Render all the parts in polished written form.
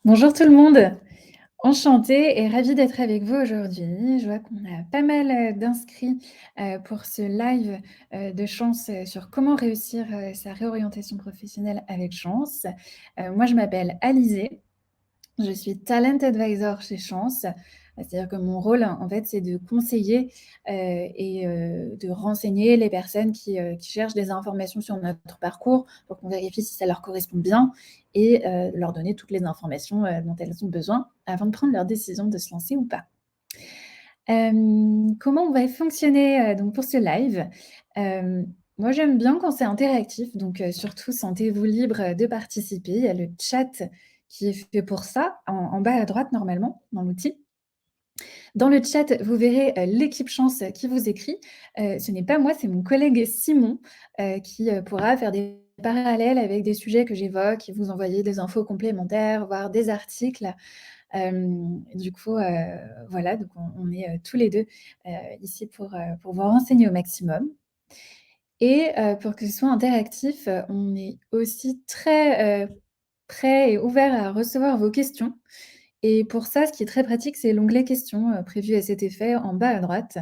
Bonjour tout le monde, enchantée et ravie d'être avec vous aujourd'hui. Je vois qu'on a pas mal, d'inscrits, pour ce live, de Chance, sur comment réussir, sa réorientation professionnelle avec chance. Moi je m'appelle Alizée, je suis talent advisor chez Chance. C'est-à-dire que mon rôle, en fait, c'est de conseiller, de renseigner les personnes qui cherchent des informations sur notre parcours pour qu'on vérifie si ça leur correspond bien et leur donner toutes les informations, dont elles ont besoin avant de prendre leur décision de se lancer ou pas. Comment on va fonctionner, donc pour ce live? Moi, j'aime bien quand c'est interactif, donc surtout sentez-vous libre, de participer. Il y a le chat qui est fait pour ça, en bas à droite normalement, dans l'outil. Dans le chat, vous verrez, l'équipe Chance qui vous écrit. Ce n'est pas moi, c'est mon collègue Simon, qui, pourra faire des parallèles avec des sujets que j'évoque et vous envoyer des infos complémentaires, voire des articles. Du coup, voilà, donc on est, tous les 2 ici pour vous renseigner au maximum et pour que ce soit interactif, on est aussi très, prêt et ouvert à recevoir vos questions et pour ça, ce qui est très pratique, c'est l'onglet questions, prévu à cet effet en bas à droite.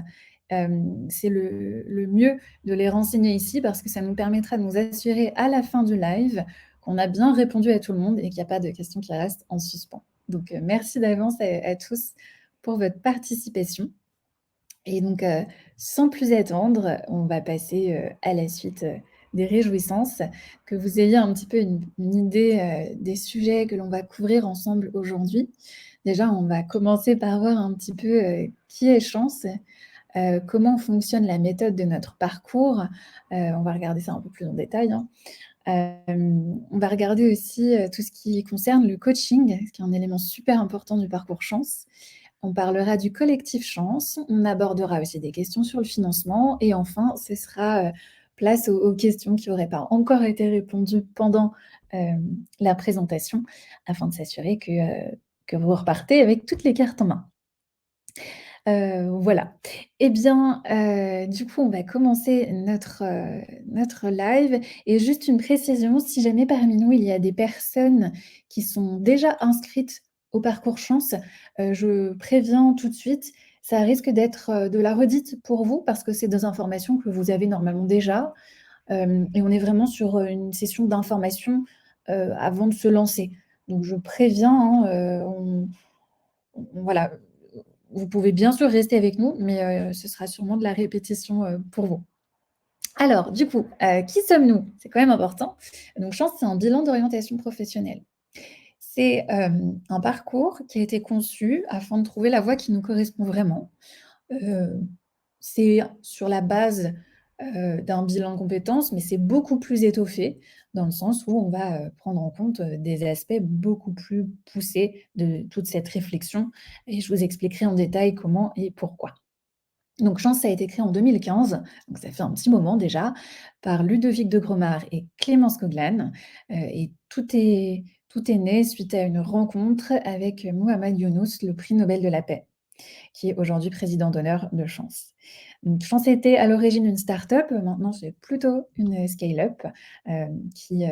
C'est le mieux de les renseigner ici parce que ça nous permettra de nous assurer à la fin du live qu'on a bien répondu à tout le monde et qu'il y a pas de questions qui restent en suspens. Donc, merci d'avance à tous pour votre participation et donc, sans plus attendre, on va passer, à la suite, des réjouissances. Que vous ayez un petit peu une idée, des sujets que l'on va couvrir ensemble aujourd'hui. Déjà, on va commencer par voir un petit peu, qui est Chance, comment fonctionne la méthode de notre parcours. On va regarder ça un peu plus en détail, hein. On va regarder aussi, tout ce qui concerne le coaching, ce qui est un élément super important du parcours Chance. On parlera du collectif Chance, on abordera aussi des questions sur le financement et enfin, ce sera, place aux questions qui n'auraient pas encore été répondues pendant, la présentation afin de s'assurer que vous repartez avec toutes les cartes en main. Voilà. Eh bien, du coup, on va commencer notre live et juste une précision, si jamais parmi nous, il y a des personnes qui sont déjà inscrites au parcours Chance, je préviens tout de suite, ça risque d'être, de la redite pour vous parce que c'est des informations que vous avez normalement déjà, et on est vraiment sur, une session d'information, avant de se lancer. Donc je préviens, hein, voilà, vous pouvez bien sûr rester avec nous, mais ce sera sûrement de la répétition, pour vous. Alors du coup, qui sommes-nous? C'est quand même important. Donc Chance, c'est un bilan d'orientation professionnelle. C'est, un parcours qui a été conçu afin de trouver la voie qui nous correspond vraiment. Heu, c'est sur la base, d'un bilan de compétences, mais c'est beaucoup plus étoffé dans le sens où on va, prendre en compte, des aspects beaucoup plus poussés de toute cette réflexion et je vous expliquerai en détail comment et pourquoi. Donc Chance, ça a été créé en 2015, donc ça fait un petit moment déjà, par Ludovic de Gromard et Clémence Coglan, et tout est né suite à une rencontre avec Mohamed Younous, le prix Nobel de la paix, qui est aujourd'hui président d'honneur de Chance. Donc Chance était à l'origine une start-up, maintenant c'est plutôt une scale-up, qui,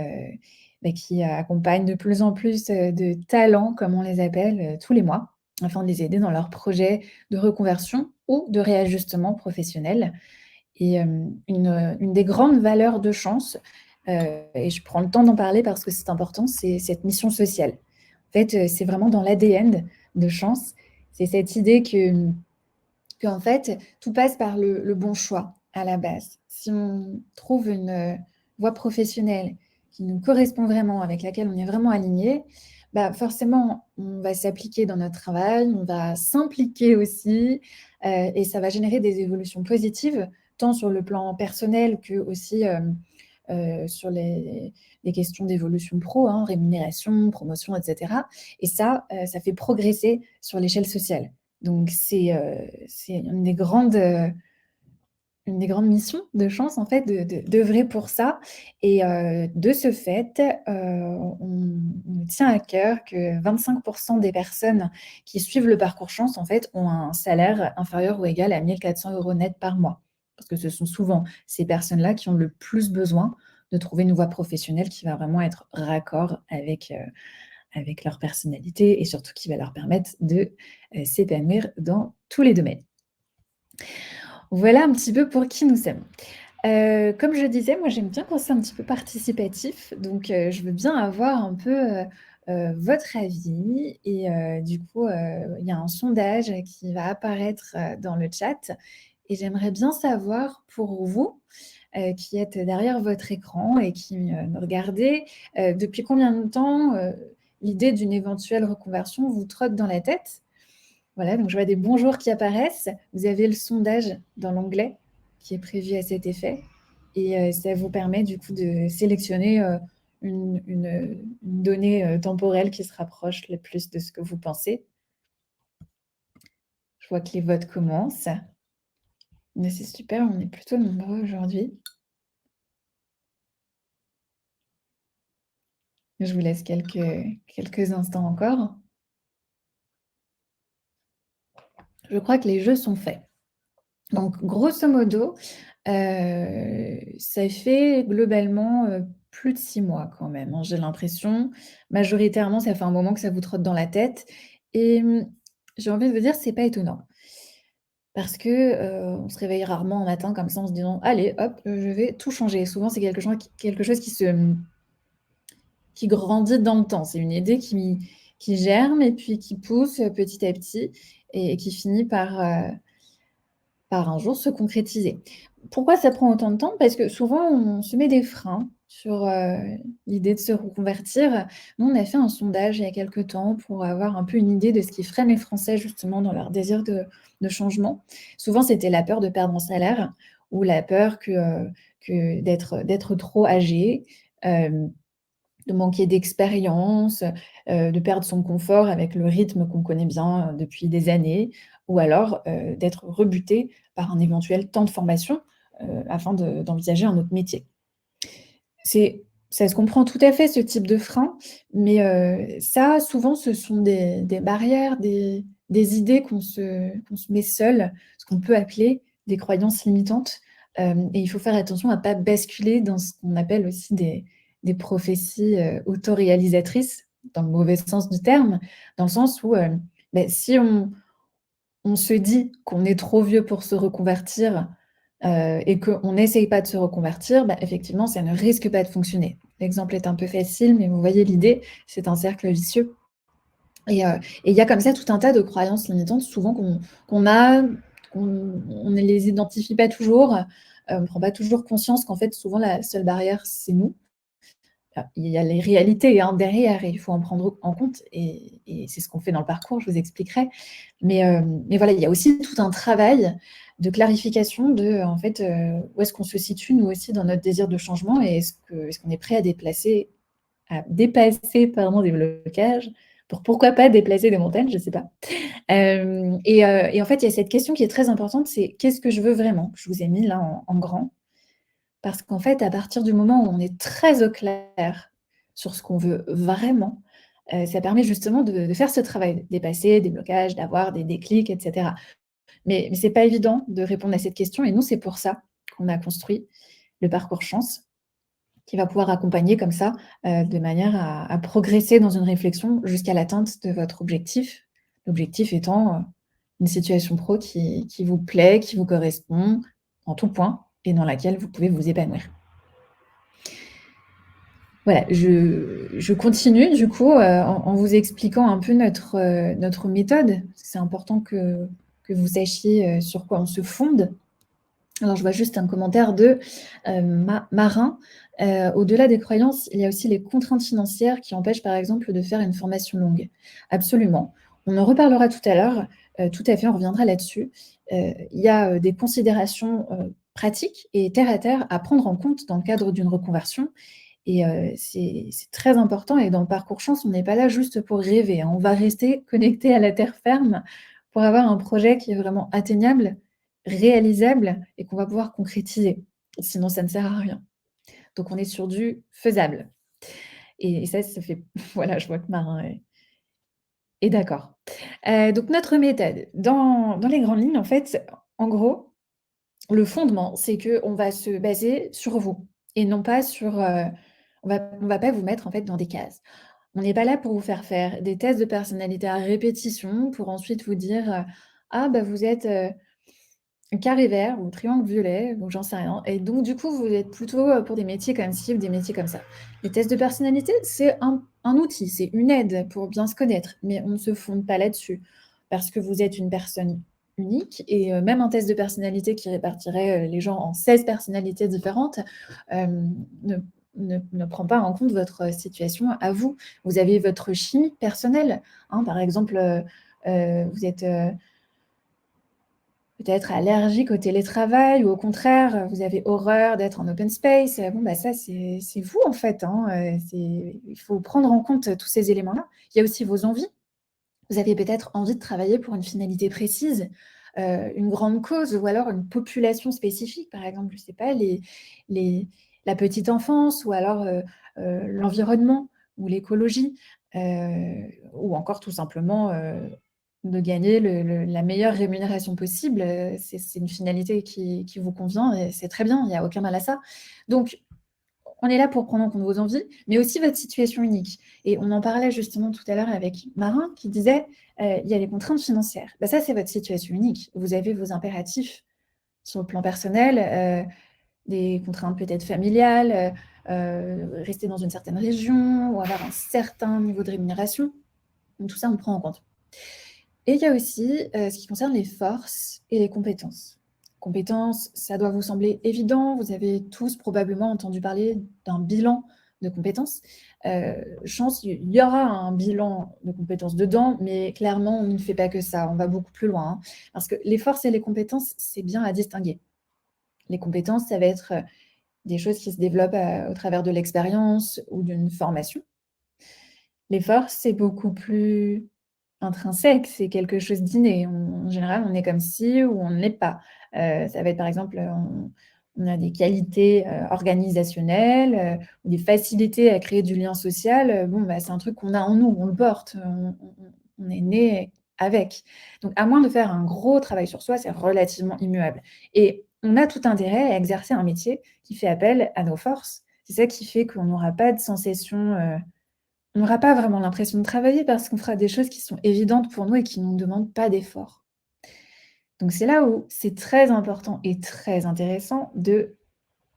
qui accompagne de plus en plus, de talents, comme on les appelle, tous les mois, afin de les aider dans leurs projets de reconversion ou de réajustement professionnel. Et une des grandes valeurs de Chance, et je prends le temps d'en parler parce que c'est important, c'est cette mission sociale. En fait, c'est vraiment dans l'ADN de Chance, c'est cette idée qu'en fait, tout passe par le bon choix à la base. Si on trouve une, voie professionnelle qui nous correspond vraiment, avec laquelle on est vraiment aligné, bah, forcément, on va s'appliquer dans notre travail, on va s'impliquer aussi, et ça va générer des évolutions positives, tant sur le plan personnel qu'aussi, sur les questions d'évolution pro, hein, rémunération, promotion et cetera et ça fait progresser sur l'échelle sociale. Donc c'est une des grandes missions de Chance, en fait, d'œuvrer pour ça et de ce fait, on nous tient à cœur que 25 des personnes qui suivent le parcours Chance, en fait, ont un salaire inférieur ou égal à 1 400 € net par mois. Parce que ce sont souvent ces personnes-là qui ont le plus besoin de trouver une voie professionnelle qui va vraiment être raccord avec leur personnalité et surtout qui va leur permettre de, s'épanouir dans tous les domaines. Voilà un petit peu pour qui nous sommes. Comme je disais, moi j'aime bien quand c'est un petit peu participatif, donc je veux bien avoir un peu, votre avis et du coup, il y a un sondage qui va apparaître, dans le chat et j'aimerais bien savoir pour vous, qui êtes derrière votre écran et qui, me regardez, depuis combien de temps, l'idée d'une éventuelle reconversion vous trotte dans la tête? Voilà, donc je vois des bonjours qui apparaissent. Vous avez le sondage dans l'onglet qui est prévu à cet effet et ça vous permet du coup de sélectionner, une donnée, temporelle qui se rapproche le plus de ce que vous pensez. Je vois que les votes commencent. Mais c'est super, on est plutôt nombreux aujourd'hui. Je vous laisse quelques instants encore. Je crois que les jeux sont faits. Donc grosso modo, ça fait globalement, plus de 6 mois quand même, hein, j'ai l'impression. Majoritairement, ça fait un moment que ça vous trotte dans la tête et j'ai envie de vous dire, c'est pas étonnant. Parce que, on se réveille rarement un matin comme ça en se disant: «Allez hop, je vais tout changer». Souvent, c'est quelque chose qui grandit dans le temps. C'est une idée qui germe et puis qui pousse, petit à petit et qui finit par un jour se concrétiser. Pourquoi ça prend autant de temps? Parce que souvent on se met des freins sur, l'idée de se reconvertir. Nous, on a fait un sondage il y a quelque temps pour avoir un peu une idée de ce qui freine les Français justement dans leur désir de changement. Souvent, c'était la peur de perdre en salaire ou la peur que d'être trop âgé, de manquer d'expérience, de perdre son confort avec le rythme qu'on connaît bien, depuis des années ou alors, d'être rebuté par un éventuel temps de formation, afin d'envisager un autre métier. C'est Ça se comprend tout à fait ce type de frein, mais ça souvent ce sont des barrières, des idées qu'on se met seul, ce qu'on peut appeler des croyances limitantes, et il faut faire attention à pas basculer dans ce qu'on appelle aussi des prophéties, autoréalisatrices, dans le mauvais sens du terme, dans le sens où, si on se dit qu'on est trop vieux pour se reconvertir, et qu'on n'essaye pas de se reconvertir, effectivement, ça ne risque pas de fonctionner. L'exemple est un peu facile, mais vous voyez l'idée, c'est un cercle vicieux et il y a comme ça tout un tas de croyances limitantes souvent qu'on a, qu'on ne les identifie pas toujours, on ne prend pas toujours conscience qu'en fait, souvent la seule barrière, c'est nous. Il y a les réalités, hein, derrière et il faut en prendre en compte et c'est ce qu'on fait dans le parcours, je vous expliquerai. Mais voilà, il y a aussi tout un travail de clarification de, en fait, où est-ce qu'on se situe nous aussi dans notre désir de changement et est-ce qu'on est prêt à dépasser, pardon, des blocages pour pourquoi pas déplacer des montagnes, je ne sais pas. Et en fait, il y a cette question qui est très importante, c'est: «Qu'est-ce que je veux vraiment?» Je vous ai mis là en grand. Parce qu'en fait, à partir du moment où on est très au clair sur ce qu'on veut vraiment, ça permet justement de faire ce travail, dépasser des blocages, d'avoir des déclics et cetera. Mais c'est pas évident de répondre à cette question et nous, c'est pour ça qu'on a construit le parcours Chance, qui va pouvoir accompagner comme ça, de manière à progresser dans une réflexion jusqu'à l'atteinte de votre objectif. L'objectif étant, une situation pro qui vous plaît, qui vous correspond en tout point et dans laquelle vous pouvez vous épanouir. Voilà, je continue du coup, en vous expliquant un peu notre méthode. C'est important que vous sachiez, sur quoi on se fonde. Alors je vois juste un commentaire de, Marin. «Au-delà des croyances, il y a aussi les contraintes financières qui empêchent par exemple de faire une formation longue». Absolument. On en reparlera tout à l'heure, tout à fait, on reviendra là-dessus. Il y a, des considérations, pratiques et terre à terre à prendre en compte dans le cadre d'une reconversion et c'est très important et dans le parcours Chance, on n'est pas là juste pour rêver, hein. On va rester connecté à la terre ferme pour avoir un projet qui est vraiment atteignable, réalisable et qu'on va pouvoir concrétiser. Sinon, ça ne sert à rien. Donc on est sur du faisable et ça fait voilà, je vois que Marin est d'accord. Donc notre méthode, dans les grandes lignes, en fait, en gros, le fondement, c'est qu'on va se baser sur vous et non pas sur, on va pas vous mettre, en fait, dans des cases. On n'est pas là pour vous faire des tests de personnalité à répétition pour ensuite vous dire, «Ah bah, vous êtes, carré vert ou triangle violet» ou j'en sais rien et donc du coup, vous êtes plutôt, pour des métiers comme ci ou des métiers comme ça. Les tests de personnalité, c'est un outil, c'est une aide pour bien se connaître, mais on ne se fonde pas là-dessus. Parce que vous êtes une personne unique et même un test de personnalité qui répartirait, les gens en 16 personnalités différentes, ne ne prend pas en compte votre situation à vous. Vous avez votre chimie personnelle, hein. Par exemple, vous êtes, peut-être allergique au télétravail ou au contraire, vous avez horreur d'être en open space, bon, bah, ça, c'est vous, en fait, hein, c'est il faut prendre en compte tous ces éléments-là. Il y a aussi vos envies. Vous avez peut-être envie de travailler pour une finalité précise, une grande cause ou alors une population spécifique, par exemple, je sais pas, les la petite enfance ou alors, l'environnement ou l'écologie, ou encore tout simplement, de gagner le la meilleure rémunération possible, c'est une finalité qui vous convient et c'est très bien, il y a aucun mal à ça. Donc on est là pour prendre en compte vos envies, mais aussi votre situation unique et on en parlait justement tout à l'heure avec Marin qui disait, il y a les contraintes financières. Bah, ça, c'est votre situation unique. Vous avez vos impératifs sur le plan personnel, des contraintes peut-être familiales, rester dans une certaine région ou avoir un certain niveau de rémunération. Donc tout ça, on prend en compte. Et il y a aussi, ce qui concerne les forces et les compétences. Compétences, ça doit vous sembler évident. Vous avez tous probablement entendu parler d'un bilan de compétences. Chance, il y aura un bilan de compétences dedans, mais clairement, on ne fait pas que ça. On va beaucoup plus loin, hein. Parce que les forces et les compétences, c'est bien à distinguer. Les compétences, ça va être, des choses qui se développent, au travers de l'expérience ou d'une formation. Les forces, c'est beaucoup plus intrinsèque, c'est quelque chose d'inné. En général, on est comme ci ou on ne l'est pas. Ça va être par exemple, on a des qualités, organisationnelles, ou des facilités à créer du lien social, bon, bah, c'est un truc qu'on a en nous, on le porte, on est né avec. Donc à moins de faire un gros travail sur soi, c'est relativement immuable et on a tout intérêt à exercer un métier qui fait appel à nos forces. C'est ça qui fait qu'on n'aura pas de sensation, on n'aura pas vraiment l'impression de travailler parce qu'on fera des choses qui sont évidentes pour nous et qui ne nous demandent pas d'effort. Donc c'est là où c'est très important et très intéressant de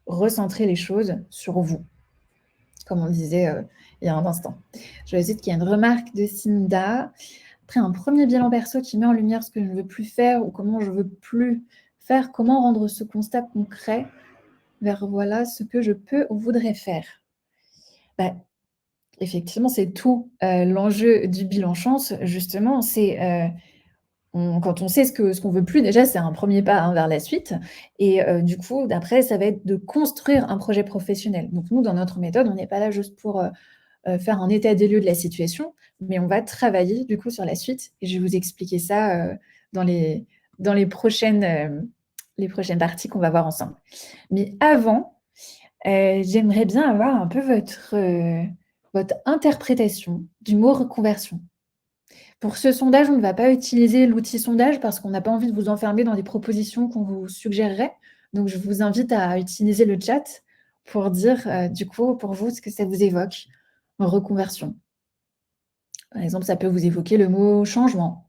recentrer les choses sur vous, comme on le disait, il y a un instant. Je vois qu'il y a une remarque de Cinda. Après un premier bilan perso qui met en lumière ce que je ne veux plus faire ou comment je veux plus faire, comment rendre ce constat concret vers voilà ce que je peux ou voudrais faire? Bah, effectivement, c'est tout, l'enjeu du bilan chance, justement, c'est, quand on sait ce qu'on veut plus, déjà, c'est un premier pas, hein, vers la suite et du coup, d'après, ça va être de construire un projet professionnel. Donc nous, dans notre méthode, on n'est pas là juste pour, faire un état des lieux de la situation, mais on va travailler, du coup, sur la suite et je vais vous expliquer ça, dans les prochaines parties qu'on va voir ensemble. Mais avant, j'aimerais bien avoir un peu votre interprétation du mot reconversion. Pour ce sondage, on ne va pas utiliser l'outil sondage parce qu'on n'a pas envie de vous enfermer dans des propositions qu'on vous suggérerait. Donc je vous invite à utiliser le chat pour dire, du coup, pour vous, ce que ça vous évoque, reconversion. Par exemple, ça peut vous évoquer le mot changement.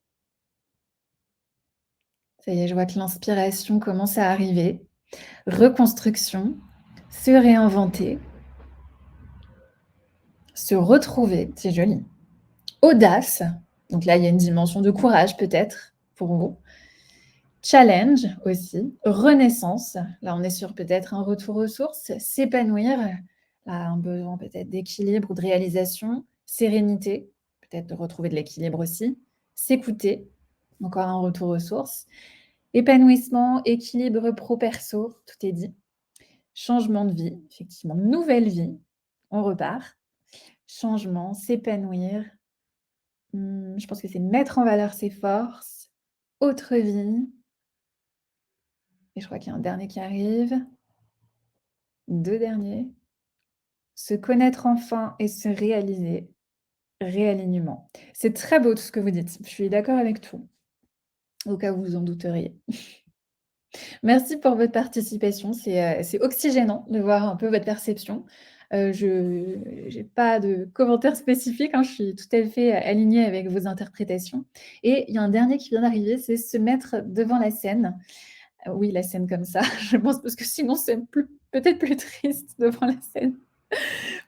Ça y est, je vois que l'inspiration commence à arriver. Reconstruction, se réinventer, se retrouver, c'est joli. Audace, donc là, il y a une dimension de courage peut-être pour vous. Challenge aussi, renaissance, là on est sur peut-être un retour aux sources, s'épanouir, là un besoin peut-être d'équilibre ou de réalisation, sérénité, peut-être de retrouver de l'équilibre aussi, s'écouter, encore un retour aux sources, épanouissement, équilibre pro-perso, tout est dit. Changement de vie, effectivement, nouvelle vie, on repart. Changement, s'épanouir, je pense que c'est mettre en valeur ses forces, autre vie et je crois qu'il y a un dernier qui arrive. 2 derniers. Se connaître enfin et se réaliser. Réalignement. C'est très beau tout ce que vous dites. Je suis d'accord avec tout, au cas où vous en douteriez. Merci pour votre participation, c'est oxygénant de voir un peu votre perception. Je j'ai pas de commentaires spécifiques, hein, je suis tout à fait alignée avec vos interprétations et il y a un dernier qui vient d'arriver, c'est se mettre devant la scène. Oui, la scène comme ça, je pense parce que sinon c'est plus peut-être plus triste devant la scène.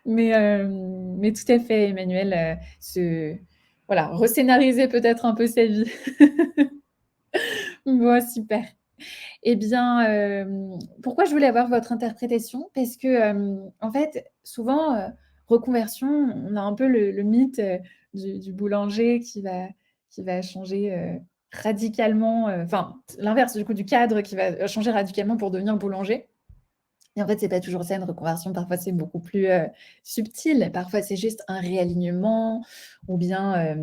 Mais tout à fait Emmanuel, se voilà, rescénariser peut-être un peu sa vie. Bon super. Eh bien, pourquoi je voulais avoir votre interprétation? Parce que, en fait, souvent, reconversion, on a un peu le mythe, du boulanger qui va changer, radicalement, enfin, l'inverse du coup, du cadre qui va changer radicalement pour devenir boulanger et en fait, c'est pas toujours ça une reconversion, parfois c'est beaucoup plus, subtil. Parfois, c'est juste un réalignement ou bien,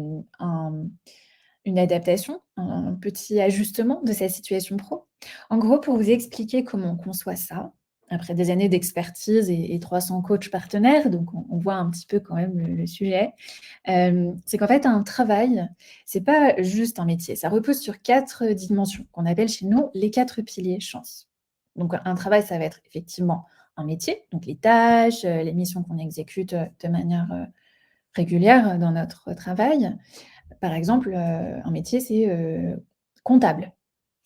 une adaptation, un petit ajustement de sa situation pro. En gros, pour vous expliquer comment on conçoit ça, après des années d'expertise et 300 coachs partenaires, donc on voit un petit peu quand même le sujet. C'est qu'en fait, un travail, c'est pas juste un métier. Ça repose sur 4 dimensions qu'on appelle chez nous les 4 piliers chance. Donc un travail, ça va être effectivement un métier, donc les tâches, les missions qu'on exécute, de manière, régulière dans notre travail. Par exemple, un métier, c'est, comptable,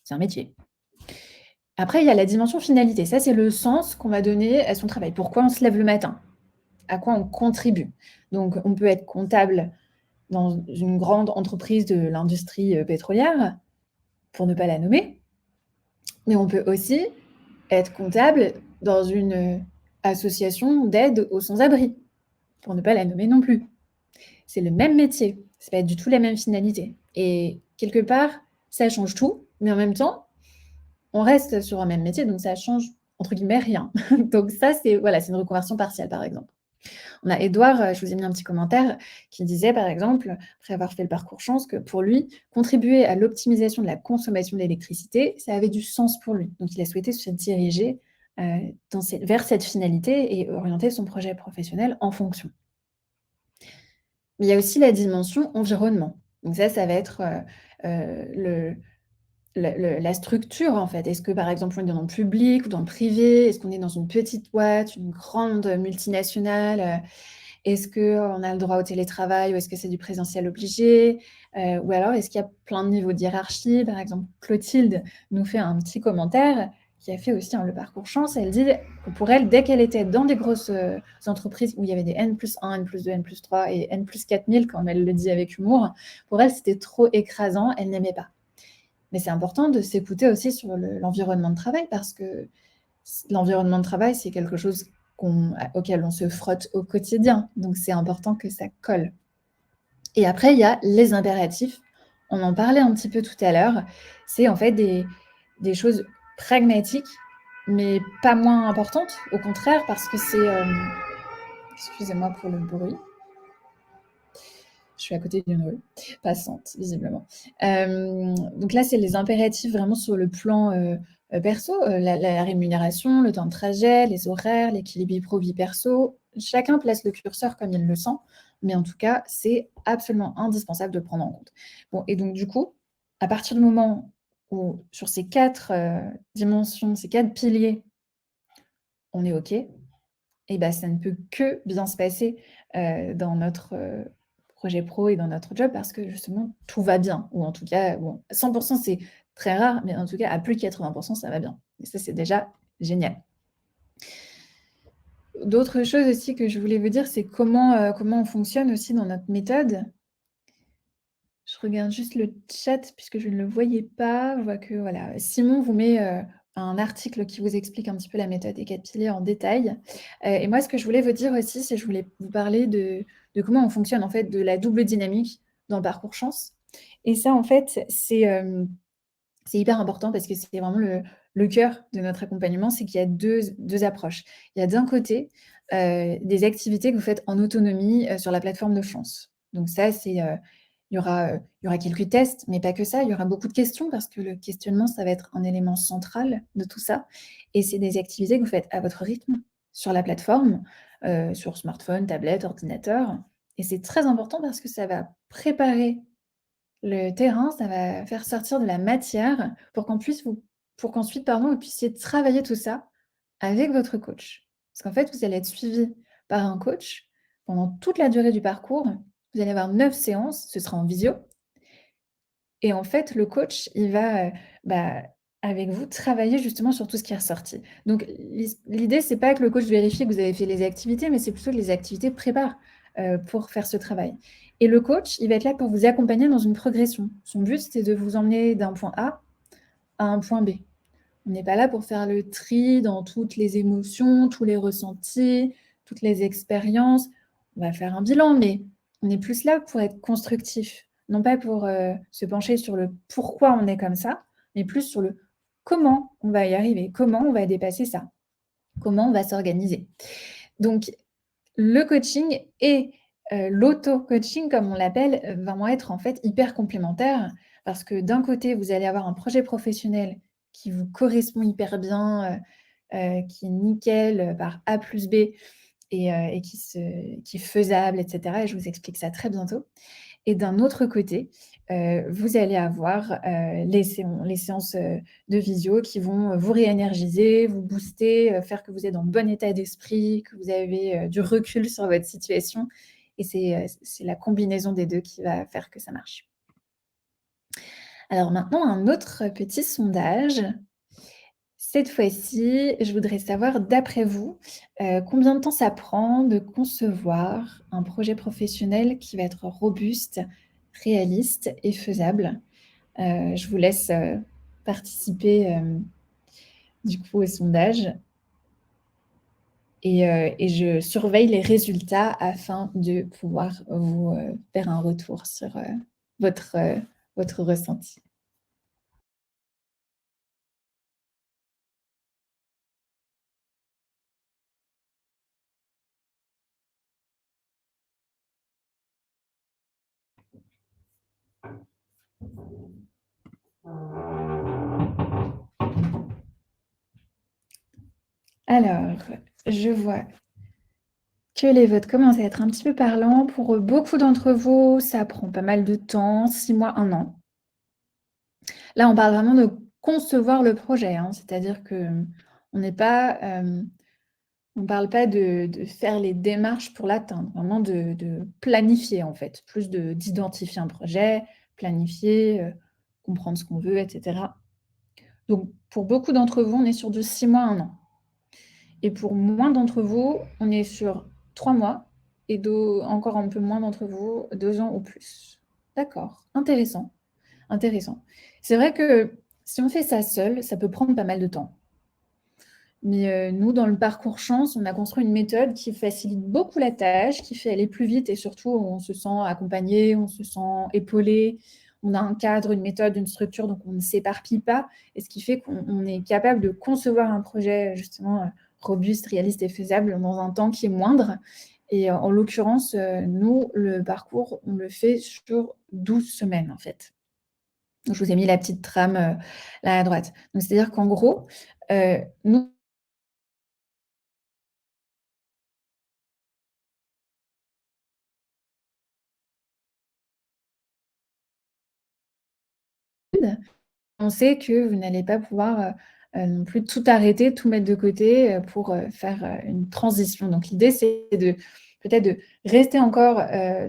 c'est un métier. Après, il y a la dimension finalité. Ça, c'est le sens qu'on va donner à son travail. Pourquoi on se lève le matin? À quoi on contribue? Donc on peut être comptable dans une grande entreprise de l'industrie, pétrolière, pour ne pas la nommer, mais on peut aussi être comptable dans une, association d'aide aux sans-abri, pour ne pas la nommer non plus. C'est le même métier, c'est pas du tout la même finalité et quelque part, ça change tout, mais en même temps, on reste sur un même métier, donc ça change entre guillemets «rien». Donc ça, c'est voilà, c'est une reconversion partielle, par exemple. On a Édouard, je vous ai mis un petit commentaire, qui disait, par exemple, après avoir fait le parcours chance, que pour lui, contribuer à l'optimisation de la consommation d'électricité, ça avait du sens pour lui. Donc il a souhaité se diriger, vers cette finalité et orienter son projet professionnel en fonction. Mais il y a aussi la dimension environnement. Donc ça va être, le la structure, en fait. Est-ce que, par exemple, on est dans le public ou dans le privé? Est-ce qu'on est dans une petite boîte, une grande multinationale? Est-ce qu'on a le droit au télétravail ou est-ce que c'est du présentiel obligé? Ou alors est-ce qu'il y a plein de niveaux de hiérarchie? Par exemple, Clotilde nous fait un petit commentaire qui a fait aussi, hein, le parcours chance. Elle dit que pour elle, dès qu'elle était dans des grosses, entreprises où il y avait des N+1, N+2, N+3 et N+4000, comme elle le dit avec humour, pour elle, c'était trop écrasant, elle n'aimait pas. Mais c'est important de s'écouter aussi sur l'environnement de travail parce que l'environnement de travail, c'est quelque chose auquel on se frotte au quotidien. Donc, c'est important que ça colle. Et après, il y a les impératifs. On en parlait un petit peu tout à l'heure. C'est en fait des choses pragmatiques, mais pas moins importantes. Au contraire, parce que c'est... excusez-moi pour le bruit. Je suis à côté d'une rue passante, visiblement. Donc là, c'est les impératifs vraiment sur le plan, perso, la rémunération, le temps de trajet, les horaires, l'équilibre vie pro, vie perso. Chacun place le curseur comme il le sent, mais en tout cas, c'est absolument indispensable de le prendre en compte. Bon et donc du coup, à partir du moment où sur ces 4 dimensions, ces 4 piliers, on est OK, et bah, ça ne peut que bien se passer, dans notre, projet pro et dans notre job parce que justement tout va bien ou en tout cas, bon 100 c'est très rare, mais en tout cas à plus de 80 ça va bien et ça, c'est déjà génial. D'autres choses aussi que je voulais vous dire, c'est comment on fonctionne aussi dans notre méthode. Je regarde juste le chat puisque je ne le voyais pas. Je vois que voilà, Simon vous met, un article qui vous explique un petit peu la méthode des 4 piliers en détail. Et moi, ce que je voulais vous dire aussi, c'est que je voulais vous parler de comment on fonctionne, en fait, de la double dynamique dans le parcours chance. Et ça, en fait, c'est hyper important parce que c'est vraiment le cœur de notre accompagnement, c'est qu'il y a deux approches. Il y a d'un côté, des activités que vous faites en autonomie, sur la plateforme de chance. Donc ça, il y aura quelques tests, mais pas que ça. Il y aura beaucoup de questions parce que le questionnement, ça va être un élément central de tout ça et c'est des activités que vous faites à votre rythme sur la plateforme, sur smartphone, tablette, ordinateur et c'est très important parce que ça va préparer le terrain, ça va faire sortir de la matière pour qu'ensuite, pardon, vous puissiez travailler tout ça avec votre coach. Parce qu'en fait, vous allez être suivi par un coach pendant toute la durée du parcours. Vous allez avoir 9 séances, ce sera en visio et en fait, le coach, il va, bah, avec vous, travailler justement sur tout ce qui est ressorti. Donc l'idée, c'est pas que le coach vérifie que vous avez fait les activités, mais c'est plutôt que les activités préparent, pour faire ce travail et le coach, il va être là pour vous accompagner dans une progression. Son but, c'est de vous emmener d'un point A à un point B. On n'est pas là pour faire le tri dans toutes les émotions, tous les ressentis, toutes les expériences. On va faire un bilan, mais on est plus là pour être constructif, non pas pour, se pencher sur le pourquoi on est comme ça, mais plus sur le comment on va y arriver, comment on va dépasser ça, comment on va s'organiser. Donc le coaching et l'auto-coaching, comme on l'appelle, vont être en fait hyper complémentaires parce que d'un côté, vous allez avoir un projet professionnel qui vous correspond hyper bien, qui est nickel, par A plus B et qui est faisable et cetera et je vous explique ça très bientôt et d'un autre côté, vous allez avoir, les séances, de visio qui vont, vous réénergiser, vous booster, faire que vous êtes dans le bon état d'esprit, que vous avez, du recul sur votre situation et c'est la combinaison des 2 qui va faire que ça marche. Alors maintenant un autre petit sondage. Cette fois-ci, je voudrais savoir d'après vous, combien de temps ça prend de concevoir un projet professionnel qui va être robuste, réaliste et faisable? Je vous laisse, participer, du coup au sondage et je surveille les résultats afin de pouvoir vous, faire un retour sur, votre, votre ressenti. Alors, je vois que les votes commencent à être un petit peu parlants. Pour, beaucoup d'entre vous, ça prend pas mal de temps, 6 mois, 1 an. Là, on parle vraiment de concevoir le projet, hein, c'est-à-dire qu'on n'est pas, on parle pas de faire les démarches pour l'atteindre, vraiment de planifier, en fait, plus d'identifier un projet, planifier, comprendre ce qu'on veut et cetera. Donc pour beaucoup d'entre vous, on est sur du 6 mois, 1 an. Et pour moins d'entre vous, on est sur 3 mois et encore un peu moins d'entre vous, 2 ans ou plus. D'accord, intéressant, intéressant. C'est vrai que si on fait ça seul, ça peut prendre pas mal de temps. Mais nous, dans le parcours Chance, on a construit une méthode qui facilite beaucoup la tâche, qui fait aller plus vite et surtout on se sent accompagné, on se sent épaulé. On a un cadre, une méthode, une structure, donc on ne s'éparpille pas et ce qui fait qu'on est capable de concevoir un projet justement, robuste, réaliste et faisable dans un temps qui est moindre et en l'occurrence, nous, le parcours, on le fait sur 12 semaines, en fait. Je vous ai mis la petite trame, là à droite. Donc c'est-à-dire qu'en gros, nous on sait que vous n'allez pas pouvoir, non plus tout arrêter, tout mettre de côté, pour, faire, une transition. Donc l'idée, c'est de peut-être de rester encore,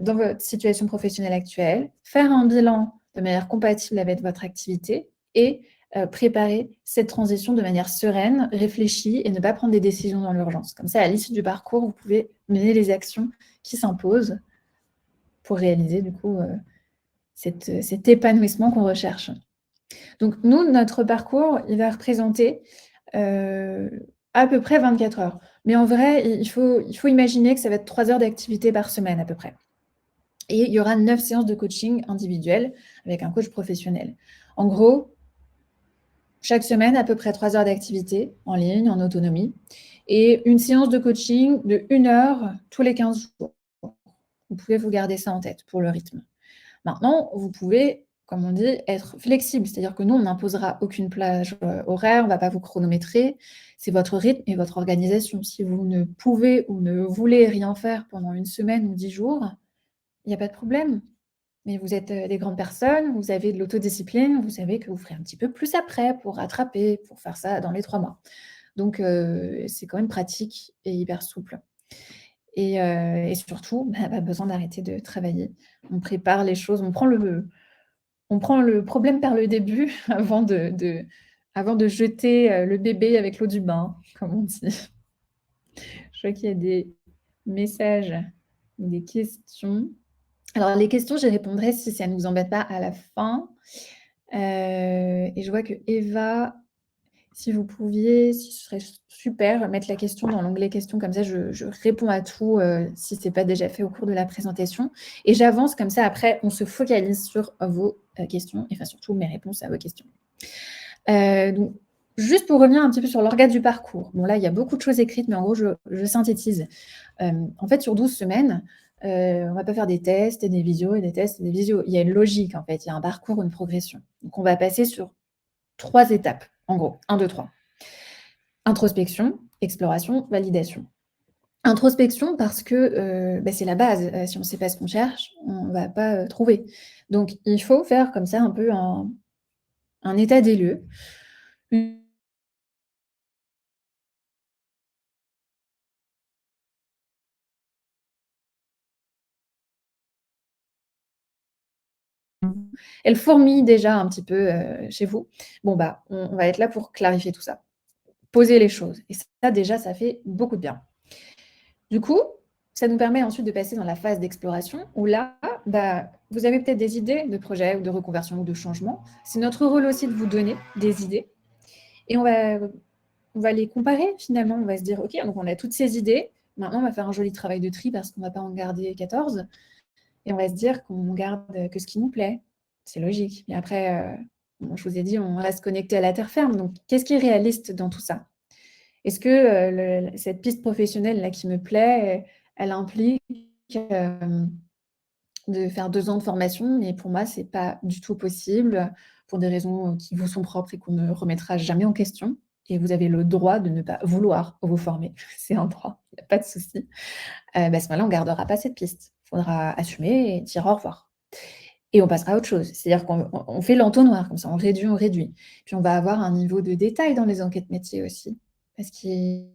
dans votre situation professionnelle actuelle, faire un bilan de manière compatible avec votre activité et préparer cette transition de manière sereine, réfléchie et ne pas prendre des décisions dans l'urgence. Comme ça, à l'issue du parcours, vous pouvez mener les actions qui s'imposent pour réaliser du coup, cet épanouissement qu'on recherche. Donc nous, notre parcours, il va représenter, à peu près 24 heures. Mais en vrai, il faut imaginer que ça va être 3 heures d'activité par semaine à peu près et il y aura 9 séances de coaching individuel avec un coach professionnel. En gros, chaque semaine, à peu près 3 heures d'activité en ligne, en autonomie et une séance de coaching de 1 heure tous les 15 jours. Vous pouvez vous garder ça en tête pour le rythme. Maintenant, vous pouvez, comme on dit, être flexible. C'est-à-dire que nous, on n'imposera aucune plage, horaire, on ne va pas vous chronométrer. C'est votre rythme et votre organisation. Si vous ne pouvez ou ne voulez rien faire pendant 1 semaine ou 10 jours, il y a pas de problème. Mais vous êtes, des grandes personnes, vous avez de l'autodiscipline, vous savez que vous ferez un petit peu plus après pour rattraper, pour faire ça dans les 3 mois. Donc c'est quand même pratique et hyper souple. et surtout, bah, pas besoin d'arrêter de travailler. On prépare les choses, on prend le problème par le début avant de jeter, le bébé avec l'eau du bain, comme on dit. Je vois qu'il y a des messages ou des questions. Alors les questions, j'y répondrai si ça ne vous embête pas à la fin. Et je vois que Eva, si vous pouviez, ce serait super, mettre la question dans l'onglet questions, comme ça je réponds à tout, si c'est pas déjà fait au cours de la présentation et j'avance comme ça après on se focalise sur vos, questions et enfin surtout mes réponses à vos questions. Donc juste pour revenir un petit peu sur l'orga du parcours. Bon là, il y a beaucoup de choses écrites, mais en gros je synthétise. En fait sur 12 semaines, on va pas faire des tests et des visios et des tests et des visios. Il y a une logique en fait, il y a un parcours, une progression. Donc on va passer sur 3 étapes, en gros, 1, 2, 3. Introspection, exploration, validation. Introspection parce que, bah, c'est la base, si on ne sait pas ce qu'on cherche, on ne va pas, trouver. Donc il faut faire comme ça un peu un état des lieux. Elle fourmille déjà un petit peu, chez vous. Bon, bah, on va être là pour clarifier tout ça, poser les choses et ça déjà, ça fait beaucoup de bien. Du coup, ça nous permet ensuite de passer dans la phase d'exploration où là, bah, vous avez peut-être des idées de projets ou de reconversion ou de changement. C'est notre rôle aussi de vous donner des idées et on va les comparer finalement. On va se dire, OK, donc on a toutes ces idées. Maintenant, on va faire un joli travail de tri parce qu'on ne va pas en garder 14 et on va se dire qu'on garde que ce qui nous plaît. C'est logique. Et après, bon, je vous ai dit, on reste connecté à la terre ferme. Donc, qu'est-ce qui est réaliste dans tout ça? Est-ce que cette piste professionnelle là qui me plaît, elle implique de faire 2 ans de formation? Mais pour moi, c'est pas du tout possible pour des raisons qui vous sont propres et qu'on ne remettra jamais en question. Et vous avez le droit de ne pas vouloir vous former. C'est un droit, il n'y a pas de souci. Bah, à ce moment-là, on ne gardera pas cette piste. Il faudra assumer et dire au revoir. Et on passera à autre chose. C'est-à-dire qu'on fait l'entonnoir comme ça, on réduit, on réduit. Puis on va avoir un niveau de détail dans les enquêtes métiers aussi. Parce qu'il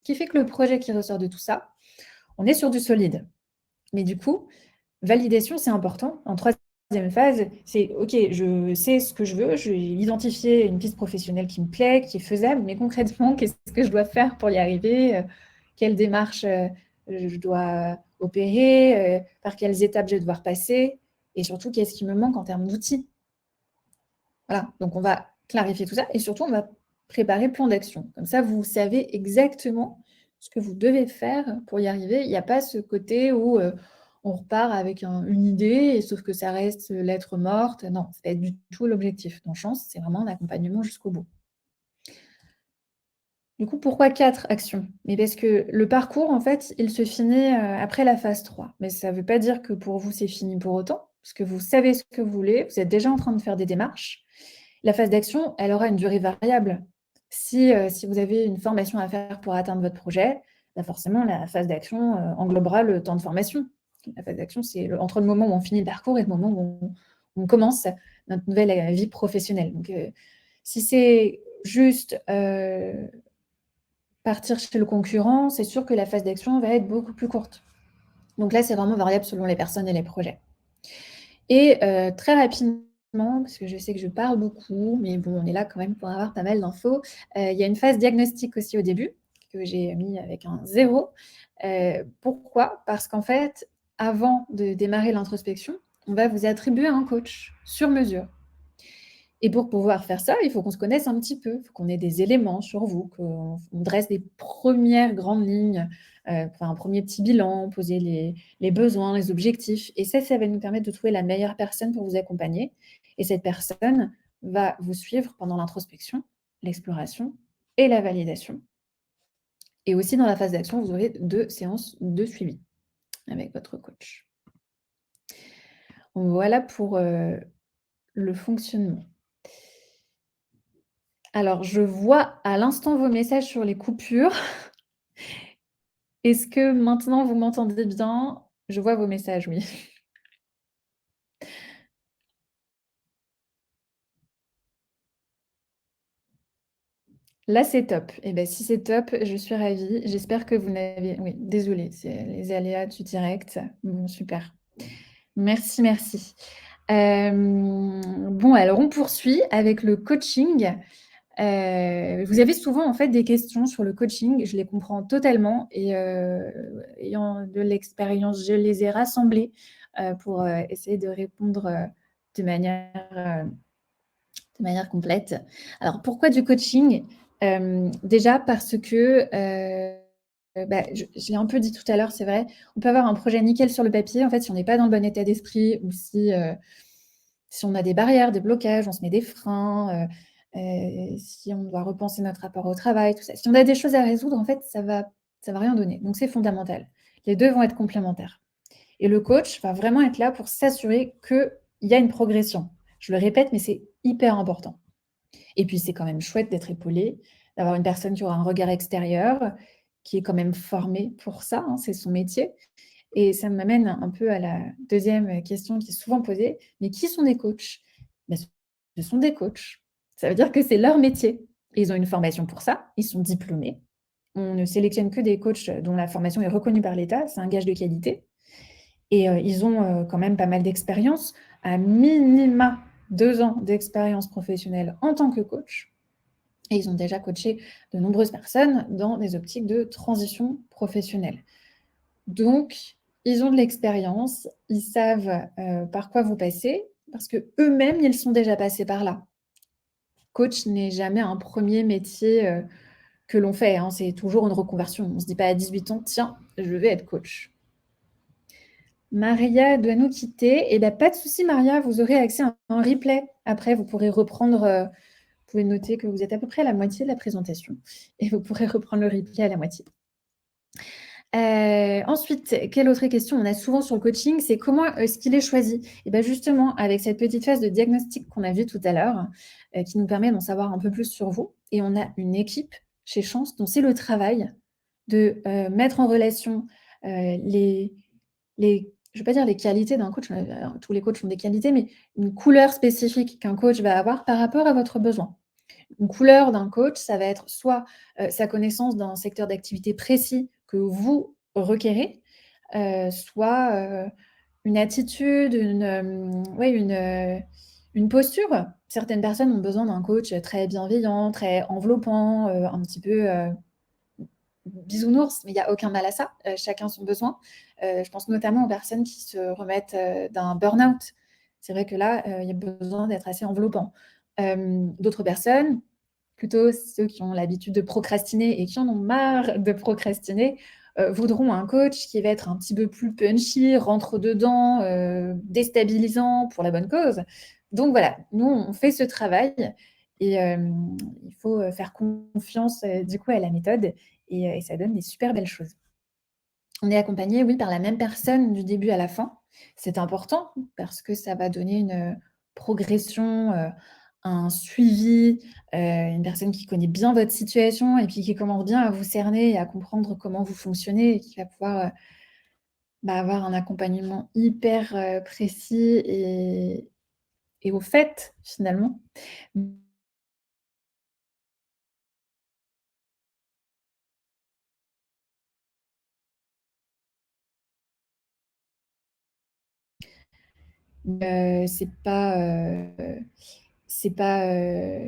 Ce qui fait que le projet qui ressort de tout ça, on est sur du solide. Mais du coup, validation, c'est important. En troisième phase, c'est OK, je sais ce que je veux, j'ai identifié une piste professionnelle qui me plaît, qui est faisable, mais concrètement, qu'est-ce que je dois faire pour y arriver? Quelles démarches je dois opérer? Par quelles étapes je vais devoir passer? Et surtout, qu'est-ce qui me manque en termes d'outils? Voilà, donc on va clarifier tout ça et surtout on va préparer le plan d'action. Comme ça, vous savez exactement ce que vous devez faire pour y arriver. Il n'y a pas ce côté où, on repart avec une idée et sauf que ça reste lettre morte. Non, c'est pas du tout l'objectif. Dans Chance, c'est vraiment un accompagnement jusqu'au bout. Du coup, pourquoi 4 actions? Mais parce que le parcours, en fait, il se finit, après la phase 3. Mais ça ne veut pas dire que pour vous, c'est fini pour autant, parce que vous savez ce que vous voulez, vous êtes déjà en train de faire des démarches. La phase d'action, elle aura une durée variable. Si vous avez une formation à faire pour atteindre votre projet, bah, forcément la phase d'action, englobera le temps de formation. La phase d'action, c'est entre le moment où on finit le parcours et le moment où on commence notre nouvelle, vie professionnelle. Donc, si c'est juste, partir chez le concurrent, c'est sûr que la phase d'action va être beaucoup plus courte. Donc là, c'est vraiment variable selon les personnes et les projets. Et très rapidement, parce que je sais que je parle beaucoup, mais bon, on est là quand même pour avoir pas mal d'infos. Il y a une phase diagnostic aussi au début, que j'ai mis avec un 0. Pourquoi? Parce qu'en fait, avant de démarrer l'introspection, on va vous attribuer un coach sur mesure. Et pour pouvoir faire ça, il faut qu'on se connaisse un petit peu, il faut qu'on ait des éléments sur vous, qu'on dresse des premières grandes lignes, faire un premier petit bilan, poser les besoins, les objectifs. Et ça va nous permettre de trouver la meilleure personne pour vous accompagner. Et cette personne va vous suivre pendant l'introspection, l'exploration et la validation. Et aussi dans la phase d'action, vous aurez 2 séances de suivi avec votre coach. Voilà pour, le fonctionnement. Alors, je vois à l'instant vos messages sur les coupures. Est-ce que maintenant vous m'entendez bien? Je vois vos messages, oui. Là, c'est top. Et ben, si c'est top, je suis ravie. J'espère que vous n'avez oui, désolée, c'est les aléas du direct. Bon, super. Merci, merci. Bon, alors on poursuit avec le coaching. Vous avez souvent, en fait, des questions sur le coaching. Je les comprends totalement et ayant de l'expérience, je les ai rassemblées, pour, essayer de répondre, de manière complète. Alors pourquoi du coaching? Déjà parce que, bah, je l'ai un peu dit tout à l'heure, c'est vrai, on peut avoir un projet nickel sur le papier. En fait, si on n'est pas dans le bon état d'esprit ou si on a des barrières, des blocages, on se met des freins, si on doit repenser notre rapport au travail, tout ça. Si on a des choses à résoudre, en fait, ça va rien donner. Donc c'est fondamental. Les 2 vont être complémentaires et le coach va vraiment être là pour s'assurer qu'il y a une progression. Je le répète, mais c'est hyper important. Et puis, c'est quand même chouette d'être épaulé, d'avoir une personne qui aura un regard extérieur, qui est quand même formée pour ça, hein, c'est son métier. Et ça m'amène un peu à la deuxième question qui est souvent posée, mais qui sont des coachs? Ben, ce sont des coachs. Ça veut dire que c'est leur métier. Ils ont une formation pour ça, ils sont diplômés. On ne sélectionne que des coachs dont la formation est reconnue par l'État, c'est un gage de qualité. Et ils ont, quand même pas mal d'expérience, à minima 2 ans d'expérience professionnelle en tant que coach et ils ont déjà coaché de nombreuses personnes dans des optiques de transition professionnelle. Donc ils ont de l'expérience, ils savent, par quoi vous passez parce qu'eux-mêmes, ils sont déjà passés par là. Coach n'est jamais un premier métier, que l'on fait, hein, c'est toujours une reconversion. On ne se dit pas à 18 ans: «Tiens, je vais être coach». Maria doit nous quitter. Et bah, pas de souci Maria, vous aurez accès à un replay. Après, vous pourrez reprendre, vous pouvez noter que vous êtes à peu près à la moitié de la présentation et vous pourrez reprendre le replay à la moitié. Ensuite, quelle autre question on a souvent sur le coaching? C'est comment est-ce qu'il est choisi? Et bah, justement, avec cette petite phase de diagnostic qu'on a vue tout à l'heure, qui nous permet d'en savoir un peu plus sur vous et on a une équipe chez Chance dont c'est le travail de, mettre en relation, les je ne vais pas dire les qualités d'un coach, tous les coachs ont des qualités, mais une couleur spécifique qu'un coach va avoir par rapport à votre besoin. Une couleur d'un coach, ça va être soit, sa connaissance d'un secteur d'activité précis que vous requérez, soit, une attitude, ouais, une posture. Certaines personnes ont besoin d'un coach très bienveillant, très enveloppant, un petit peu, bisounours, mais il y a aucun mal à ça, chacun son besoin. Je pense notamment aux personnes qui se remettent, d'un burn-out. C'est vrai que là, il y a besoin d'être assez enveloppant. D'autres personnes, plutôt ceux qui ont l'habitude de procrastiner et qui en ont marre de procrastiner, voudront un coach qui va être un petit peu plus punchy, rentre dedans, déstabilisant pour la bonne cause. Donc voilà, nous on fait ce travail et il faut, faire confiance, du coup à la méthode et ça donne des super belles choses. On est accompagné, oui, par la même personne du début à la fin. C'est important parce que ça va donner une, progression, un suivi, une personne qui connaît bien votre situation et puis qui commence bien à vous cerner et à comprendre comment vous fonctionnez et qui va pouvoir, bah, avoir un accompagnement hyper, précis et au fait, finalement. C'est pas,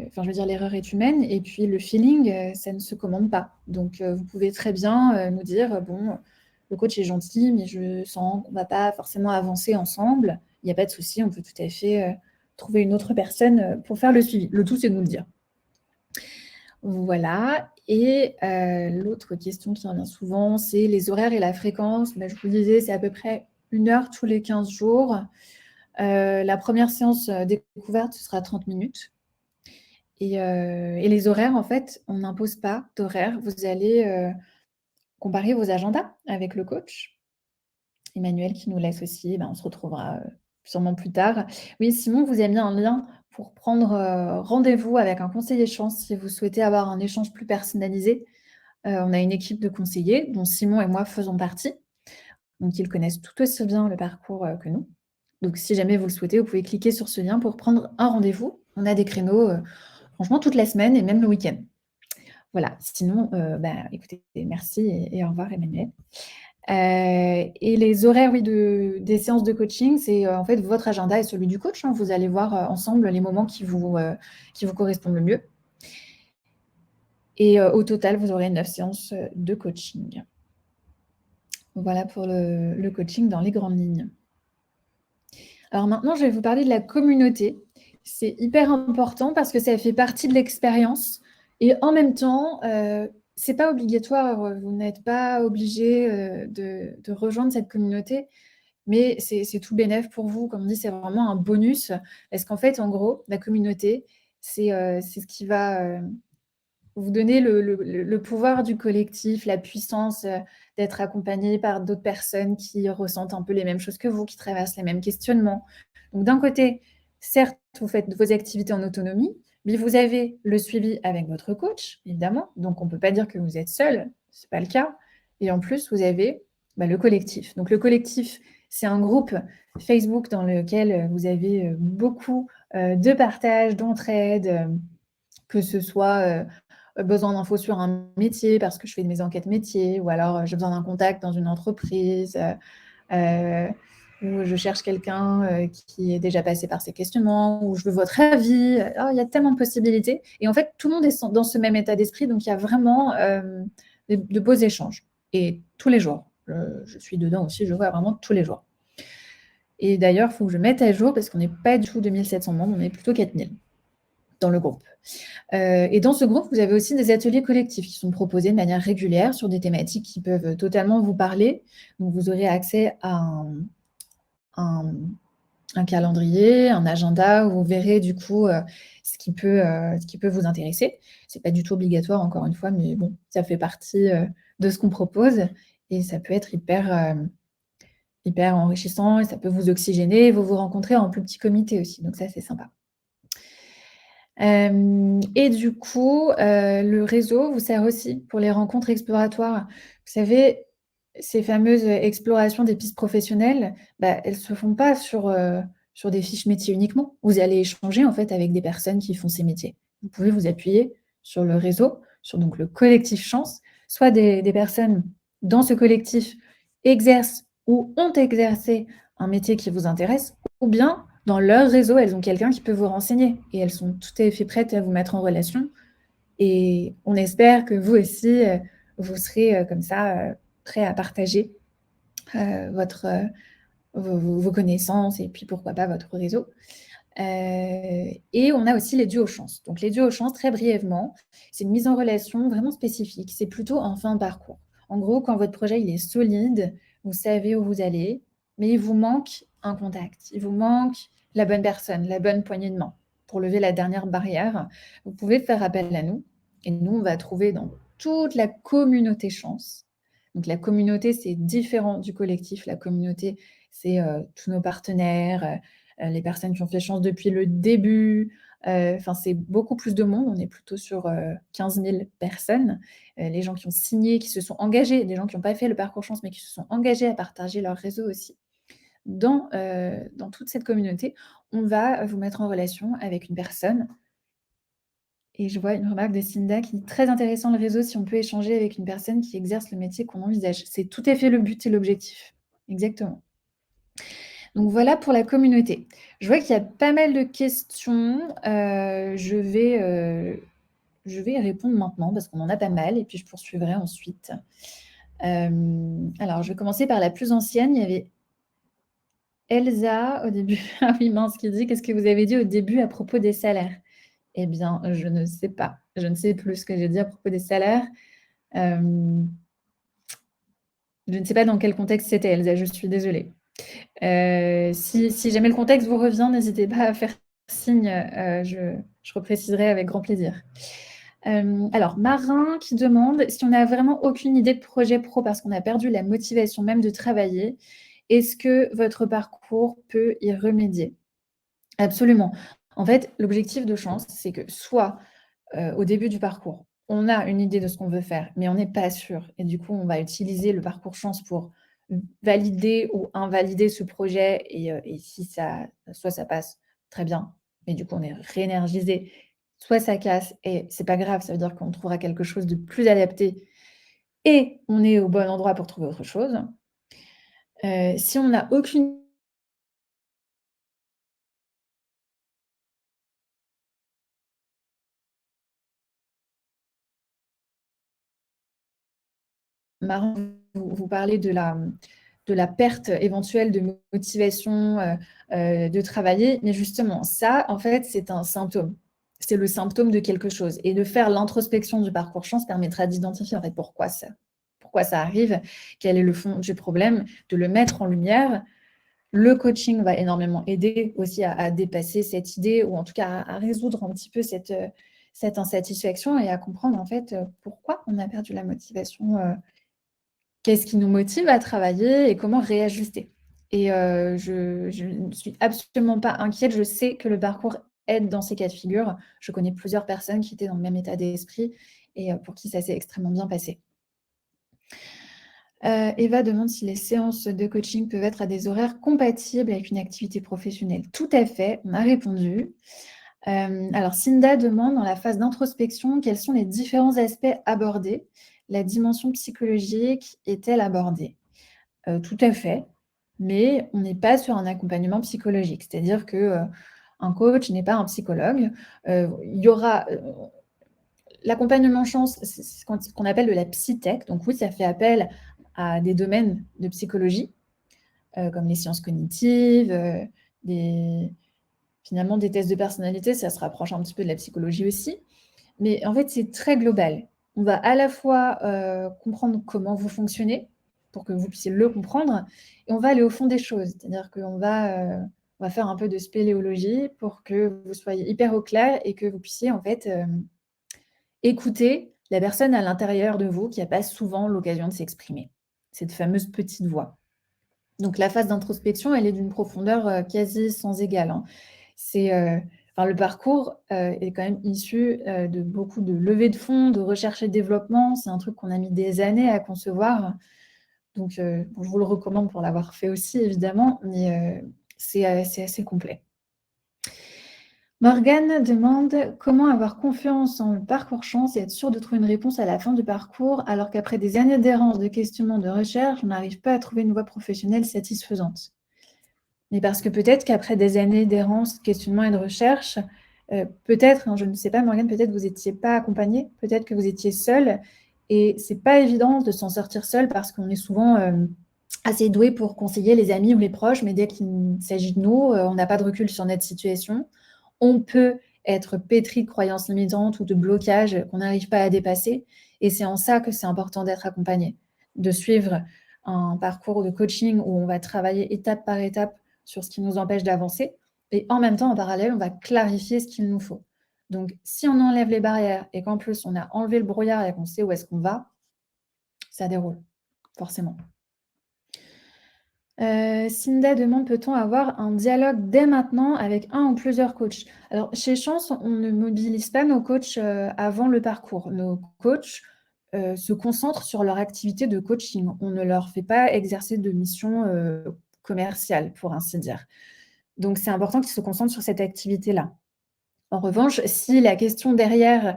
enfin, je veux dire, l'erreur est humaine et puis le feeling, ça ne se commande pas. Donc, vous pouvez très bien, nous dire: «Bon, le coach est gentil, mais je sens qu'on va pas forcément avancer ensemble». Il y a pas de souci, on peut tout à fait, trouver une autre personne, pour faire le suivi. Le tout, c'est de nous le dire. Voilà et l'autre question qui revient souvent, c'est les horaires et la fréquence. Bah, je vous le disais, c'est à peu près 1 heure tous les 15 jours. La première séance, découverte, ce sera 30 minutes et les horaires, en fait, on n'impose pas d'horaire. Vous allez, comparer vos agendas avec le coach. Emmanuel qui nous laisse aussi, ben, on se retrouvera, sûrement plus tard. Oui, Simon vous a mis un lien pour prendre, rendez-vous avec un conseiller chance si vous souhaitez avoir un échange plus personnalisé. On a une équipe de conseillers dont Simon et moi faisons partie, donc ils connaissent tout aussi bien le parcours, que nous. Donc si jamais vous le souhaitez, vous pouvez cliquer sur ce lien pour prendre un rendez-vous. On a des créneaux, franchement toute la semaine et même le week-end. Voilà, sinon, écoutez, merci et au revoir Emmanuel. Et les horaires, oui, des séances de coaching, c'est, en fait, votre agenda et celui du coach, hein. Vous allez voir, ensemble les moments qui vous correspondent le mieux et au total, vous aurez 9 séances, de coaching. Voilà pour le coaching dans les grandes lignes. Alors maintenant, je vais vous parler de la communauté. C'est hyper important parce que ça fait partie de l'expérience et en même temps, c'est pas obligatoire, vous n'êtes pas obligé, de rejoindre cette communauté, mais c'est tout bénef pour vous. Comme on dit, c'est vraiment un bonus parce qu'en fait, en gros, la communauté, c'est ce qui va, vous donner le pouvoir du collectif, la puissance, d'être accompagné par d'autres personnes qui ressentent un peu les mêmes choses que vous, qui traversent les mêmes questionnements. Donc d'un côté, certes, vous faites vos activités en autonomie, mais vous avez le suivi avec votre coach, évidemment, donc on ne peut pas dire que vous êtes seul, ce n'est pas le cas. Et en plus, vous avez le collectif. Donc le collectif, c'est un groupe Facebook dans lequel vous avez beaucoup de partage, d'entraide, que ce soit besoin d'infos sur un métier parce que je fais mes enquêtes métiers, ou alors j'ai besoin d'un contact dans une entreprise, ou je cherche quelqu'un qui est déjà passé par ces questionnements, ou je veux votre avis. Il y a tellement de possibilités. Et en fait, tout le monde est dans ce même état d'esprit, donc il y a vraiment de beaux échanges. Et tous les jours. Je suis dedans aussi, je vois vraiment tous les jours. Et d'ailleurs, il faut que je mette à jour parce qu'on n'est pas du tout 2700 membres, on est plutôt 4000 dans le groupe. Et dans ce groupe, vous avez aussi des ateliers collectifs qui sont proposés de manière régulière sur des thématiques qui peuvent totalement vous parler. Donc, vous aurez accès à un calendrier, un agenda où vous verrez du coup ce qui peut vous intéresser. C'est pas du tout obligatoire, encore une fois, mais bon, ça fait partie de ce qu'on propose et ça peut être hyper enrichissant et ça peut vous oxygéner. Vous vous rencontrez en plus petit comité aussi, donc ça, c'est sympa. Et du coup, le réseau vous sert aussi pour les rencontres exploratoires. Vous savez, ces fameuses explorations des pistes professionnelles, elles se font pas sur des fiches métiers uniquement. Vous allez échanger, en fait, avec des personnes qui font ces métiers. Vous pouvez vous appuyer sur le réseau, sur donc le collectif Chance, soit des personnes dans ce collectif exercent ou ont exercé un métier qui vous intéresse, ou bien dans leur réseau, elles ont quelqu'un qui peut vous renseigner et elles sont tout à fait prêtes à vous mettre en relation. Et on espère que vous aussi, vous serez comme ça prêts à partager vos connaissances et puis pourquoi pas votre réseau. Et on a aussi les duos chance. Donc les duos chance, très brièvement, c'est une mise en relation vraiment spécifique. C'est plutôt en fin de parcours. En gros, quand votre projet il est solide, vous savez où vous allez, mais il vous manque un contact. Il vous manque la bonne personne, la bonne poignée de main. Pour lever la dernière barrière, vous pouvez faire appel à nous. Et nous, on va trouver dans toute la communauté chance. Donc la communauté, c'est différent du collectif. La communauté, c'est tous nos partenaires, les personnes qui ont fait chance depuis le début. Enfin, c'est beaucoup plus de monde. On est plutôt sur 15 000 personnes. Les gens qui ont signé, qui se sont engagés, les gens qui n'ont pas fait le parcours chance, mais qui se sont engagés à partager leur réseau aussi. Dans toute cette communauté, on va vous mettre en relation avec une personne. Et je vois une remarque de Cinda qui dit très intéressant le réseau si on peut échanger avec une personne qui exerce le métier qu'on envisage. C'est tout à fait le but et l'objectif. Exactement. Donc voilà pour la communauté. Je vois qu'il y a pas mal de questions. Je vais y répondre maintenant parce qu'on en a pas mal et puis je poursuivrai ensuite. Alors, je vais commencer par la plus ancienne. Il y avait Elsa au début. Ah oui, mince, qui dit: «Qu'est-ce que vous avez dit au début à propos des salaires?» Eh bien, je ne sais pas. Je ne sais plus ce que j'ai dit à propos des salaires. Je ne sais pas dans quel contexte c'était, Elsa, je suis désolée. Si jamais le contexte vous revient, n'hésitez pas à faire signe, je repréciserai avec grand plaisir. Alors, Marin qui demande si on n'a vraiment aucune idée de projet pro parce qu'on a perdu la motivation même de travailler, est-ce que votre parcours peut y remédier? Absolument. En fait, l'objectif de Chance, c'est que soit au début du parcours, on a une idée de ce qu'on veut faire, mais on n'est pas sûr. Et du coup, on va utiliser le parcours chance pour valider ou invalider ce projet. Et si ça, soit ça passe très bien, mais du coup, on est réénergisé soit ça casse et c'est pas grave, ça veut dire qu'on trouvera quelque chose de plus adapté et on est au bon endroit pour trouver autre chose. Si on n'a aucune marrant, vous parlez de la perte éventuelle de motivation, de travailler, mais justement ça, en fait, c'est un symptôme. C'est le symptôme de quelque chose et de faire l'introspection du parcours chance permettra d'identifier, en fait, pourquoi ça arrive, quel est le fond du problème, de le mettre en lumière. Le coaching va énormément aider aussi à dépasser cette idée ou en tout cas à résoudre un petit peu cette insatisfaction et à comprendre, en fait, pourquoi on a perdu la motivation, qu'est-ce qui nous motive à travailler et comment réajuster? Et je ne suis absolument pas inquiète. Je sais que le parcours aide dans ces cas de figure. Je connais plusieurs personnes qui étaient dans le même état d'esprit et pour qui ça s'est extrêmement bien passé. Eva demande si les séances de coaching peuvent être à des horaires compatibles avec une activité professionnelle. Tout à fait, on a répondu. Alors Cinda demande dans la phase d'introspection, quels sont les différents aspects abordés? La dimension psychologique est-elle abordée? Tout à fait, mais on n'est pas sur un accompagnement psychologique. C'est-à-dire que, un coach n'est pas un psychologue. Il y aura, l'accompagnement chance, c'est ce qu'on appelle de la psytech. Donc oui, ça fait appel à des domaines de psychologie, comme les sciences cognitives, des finalement des tests de personnalité, ça se rapproche un petit peu de la psychologie aussi. Mais en fait, c'est très global. On va à la fois, comprendre comment vous fonctionnez, pour que vous puissiez le comprendre et on va aller au fond des choses. C'est-à-dire on va faire un peu de spéléologie pour que vous soyez hyper au clair et que vous puissiez en fait, écouter la personne à l'intérieur de vous qui a pas souvent l'occasion de s'exprimer. Cette fameuse petite voix. Donc la phase d'introspection, elle est d'une profondeur, quasi sans égale, hein. C'est, enfin le parcours, est quand même issu, de beaucoup de levées de fonds, de recherche et développement. C'est un truc qu'on a mis des années à concevoir. Donc, bon, je vous le recommande pour l'avoir fait aussi évidemment, mais, c'est assez complet. Morgane demande: «Comment avoir confiance en le parcours chance et être sûr de trouver une réponse à la fin du parcours, alors qu'après des années d'errance, de questionnement, de recherche, on n'arrive pas à trouver une voie professionnelle satisfaisante?» Mais parce que peut-être qu'après des années d'errance, de questionnement et de recherche, peut-être, hein, je ne sais pas Morgane, peut-être vous étiez pas accompagnée, peut-être que vous étiez seule et c'est pas évident de s'en sortir seule parce qu'on est souvent, assez doué pour conseiller les amis ou les proches, mais dès qu'il s'agit de nous, on n'a pas de recul sur notre situation. On peut être pétri de croyances limitantes ou de blocages qu'on n'arrive pas à dépasser et c'est en ça que c'est important d'être accompagné, de suivre un parcours de coaching où on va travailler étape par étape sur ce qui nous empêche d'avancer et en même temps, en parallèle, on va clarifier ce qu'il nous faut. Donc si on enlève les barrières et qu'en plus on a enlevé le brouillard et qu'on sait où est-ce qu'on va, ça déroule, forcément. Cinda demande: «Peut-on avoir un dialogue dès maintenant avec un ou plusieurs coachs?» Alors chez Chance, on ne mobilise pas nos coachs, avant le parcours. Nos coachs, se concentrent sur leur activité de coaching. On ne leur fait pas exercer de mission, commerciale, pour ainsi dire. Donc c'est important qu'ils se concentrent sur cette activité-là. En revanche, si la question derrière,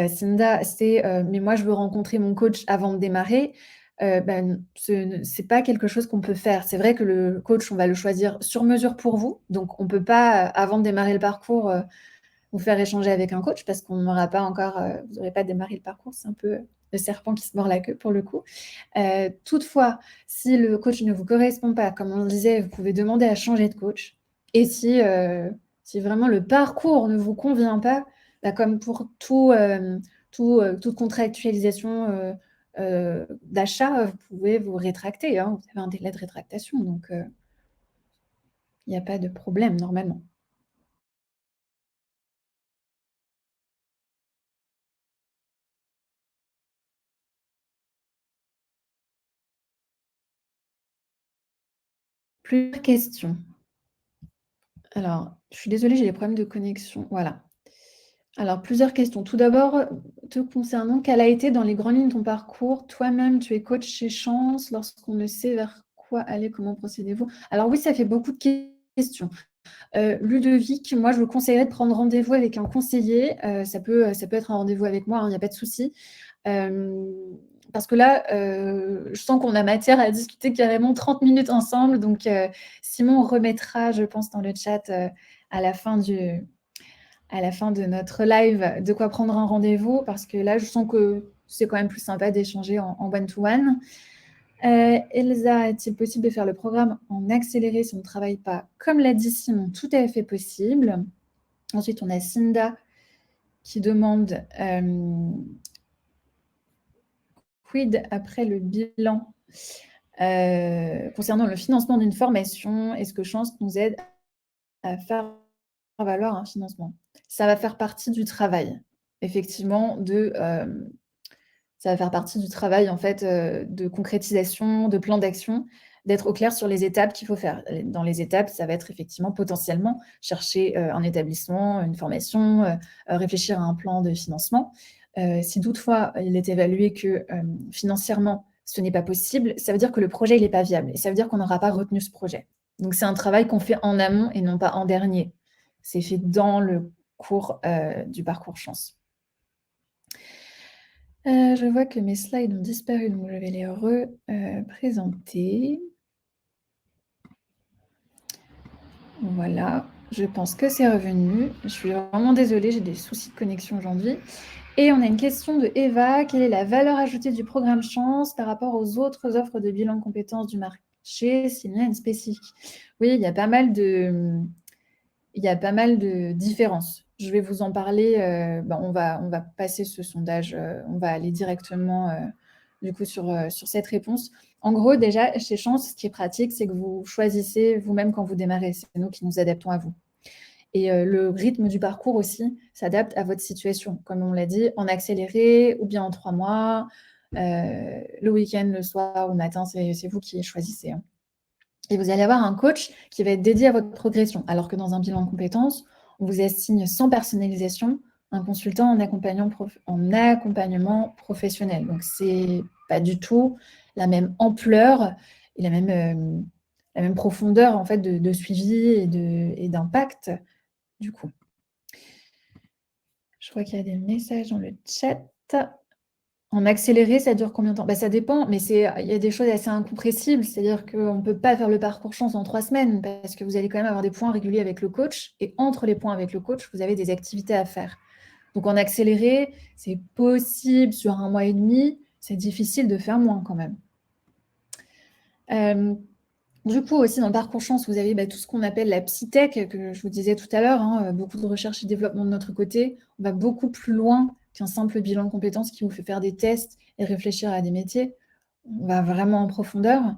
Cinda, c'est, «Mais moi je veux rencontrer mon coach avant de démarrer», ben, c'est pas quelque chose qu'on peut faire. C'est vrai que le coach, on va le choisir sur mesure pour vous, donc on peut pas, avant de démarrer le parcours, vous faire échanger avec un coach parce qu'on n'aura pas encore, vous n'aurez pas démarré le parcours. C'est un peu le serpent qui se mord la queue pour le coup. Toutefois, si le coach ne vous correspond pas, comme on le disait, vous pouvez demander à changer de coach et si vraiment le parcours ne vous convient pas, bah, comme pour toute contractualisation, d'achat, vous pouvez vous rétracter, hein. Vous avez un délai de rétractation donc il n'y a pas de problème normalement. Plusieurs questions. Alors, je suis désolée, j'ai des problèmes de connexion. Voilà. Alors, plusieurs questions. Tout d'abord, te concernant, quel a été dans les grandes lignes ton parcours? Toi-même, tu es coach chez Chance. Lorsqu'on ne sait vers quoi aller, comment procédez-vous? Alors oui, ça fait beaucoup de questions. Ludovic, moi, je vous conseillerais de prendre rendez-vous avec un conseiller. Ça peut être un rendez-vous avec moi, hein, il n'y a pas de souci. Parce que là, je sens qu'on a matière à discuter carrément 30 minutes ensemble. Donc, Simon remettra, je pense, dans le chat à la fin de notre live de quoi prendre un rendez-vous. Parce que là, je sens que c'est quand même plus sympa d'échanger en one-to-one. Elsa, est-il possible de faire le programme en accéléré si on ne travaille pas? Comme l'a dit Simon, tout à fait possible. Ensuite, on a Cinda qui demande quid après le bilan concernant le financement d'une formation. Est-ce que Chance nous aide à faire valoir un financement? Ça va faire partie du travail, effectivement, ça va faire partie du travail en fait de concrétisation, de plan d'action, d'être au clair sur les étapes qu'il faut faire. Dans les étapes, ça va être effectivement potentiellement chercher un établissement, une formation, réfléchir à un plan de financement. Si toutefois il est évalué que financièrement ce n'est pas possible, ça veut dire que le projet il n'est pas viable et ça veut dire qu'on n'aura pas retenu ce projet. Donc c'est un travail qu'on fait en amont et non pas en dernier. C'est fait dans le cours du parcours Chance. Je vois que mes slides ont disparu, donc je vais les représenter. Voilà, je pense que c'est revenu. Je suis vraiment désolée, j'ai des soucis de connexion aujourd'hui. Et on a une question de Eva. Quelle est la valeur ajoutée du programme Chance par rapport aux autres offres de bilan de compétences du marché, s'il y a une spécifique? Oui, il y a pas mal de différences. Je vais vous en parler. On va passer ce sondage. On va aller directement du coup sur cette réponse. En gros, déjà, chez Chance, ce qui est pratique, c'est que vous choisissez vous-même quand vous démarrez. C'est nous qui nous adaptons à vous. Et le rythme du parcours aussi s'adapte à votre situation. Comme on l'a dit, en accéléré ou bien en 3 mois, le week-end, le soir ou le matin, c'est vous qui choisissez. Hein. Et vous allez avoir un coach qui va être dédié à votre progression. Alors que dans un bilan de compétences, on vous assigne sans personnalisation un consultant en accompagnement professionnel. Donc, ce n'est pas du tout la même ampleur et la même profondeur en fait, de suivi et d'impact du coup. Je crois qu'il y a des messages dans le chat. En accéléré, ça dure combien de temps? Ça dépend, mais il y a des choses assez incompressibles. C'est-à-dire qu'on ne peut pas faire le parcours Chance en 3 semaines parce que vous allez quand même avoir des points réguliers avec le coach. Et entre les points avec le coach, vous avez des activités à faire. Donc en accéléré, c'est possible sur 1 mois et demi. C'est difficile de faire moins quand même. Du coup, aussi dans le parcours Chance, vous avez tout ce qu'on appelle la psytech, que je vous disais tout à l'heure, hein, beaucoup de recherche et développement de notre côté. On va beaucoup plus loin qu'un simple bilan de compétences qui vous fait faire des tests et réfléchir à des métiers. On va vraiment en profondeur.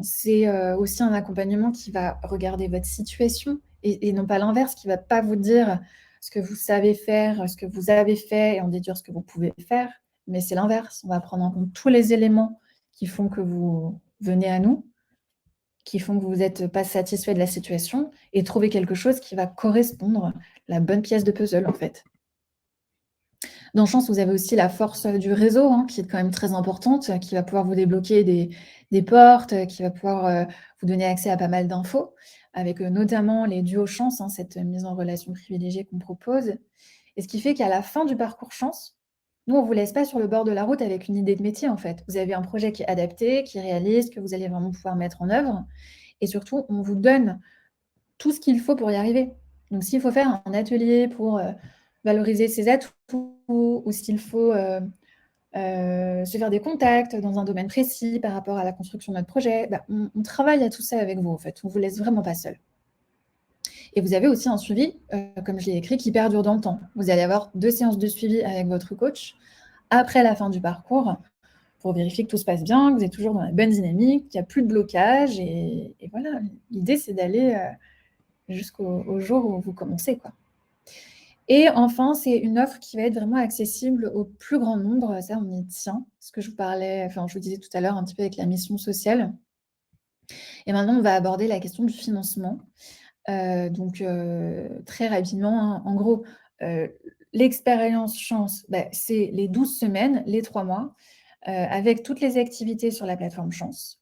C'est aussi un accompagnement qui va regarder votre situation et non pas l'inverse, qui ne va pas vous dire ce que vous savez faire, ce que vous avez fait et en déduire ce que vous pouvez faire, mais c'est l'inverse. On va prendre en compte tous les éléments qui font que vous venez à nous, qui font que vous n'êtes pas satisfait de la situation et trouver quelque chose qui va correspondre, la bonne pièce de puzzle en fait. Dans Chance, vous avez aussi la force du réseau, hein, qui est quand même très importante, qui va pouvoir vous débloquer des portes, qui va pouvoir vous donner accès à pas mal d'infos, avec notamment les duos Chance, hein, cette mise en relation privilégiée qu'on propose. Et ce qui fait qu'à la fin du parcours Chance, nous, on ne vous laisse pas sur le bord de la route avec une idée de métier, en fait. Vous avez un projet qui est adapté, qui réalise, que vous allez vraiment pouvoir mettre en œuvre. Et surtout, on vous donne tout ce qu'il faut pour y arriver. Donc, s'il faut faire un atelier pour valoriser ses atouts ou s'il faut se faire des contacts dans un domaine précis par rapport à la construction de notre projet, on travaille à tout ça avec vous, en fait. On ne vous laisse vraiment pas seul. Et vous avez aussi un suivi, comme je l'ai écrit, qui perdure dans le temps. Vous allez avoir 2 séances de suivi avec votre coach après la fin du parcours pour vérifier que tout se passe bien, que vous êtes toujours dans la bonne dynamique, qu'il n'y a plus de blocage. Et voilà, l'idée, c'est d'aller jusqu'au jour où vous commencez, quoi. Et enfin, c'est une offre qui va être vraiment accessible au plus grand nombre. Ça, on y tient. Ce que je vous disais tout à l'heure un petit peu avec la mission sociale. Et maintenant, on va aborder la question du financement. Très rapidement, hein, en gros, l'expérience Chance, c'est les 12 semaines, les 3 mois, avec toutes les activités sur la plateforme Chance,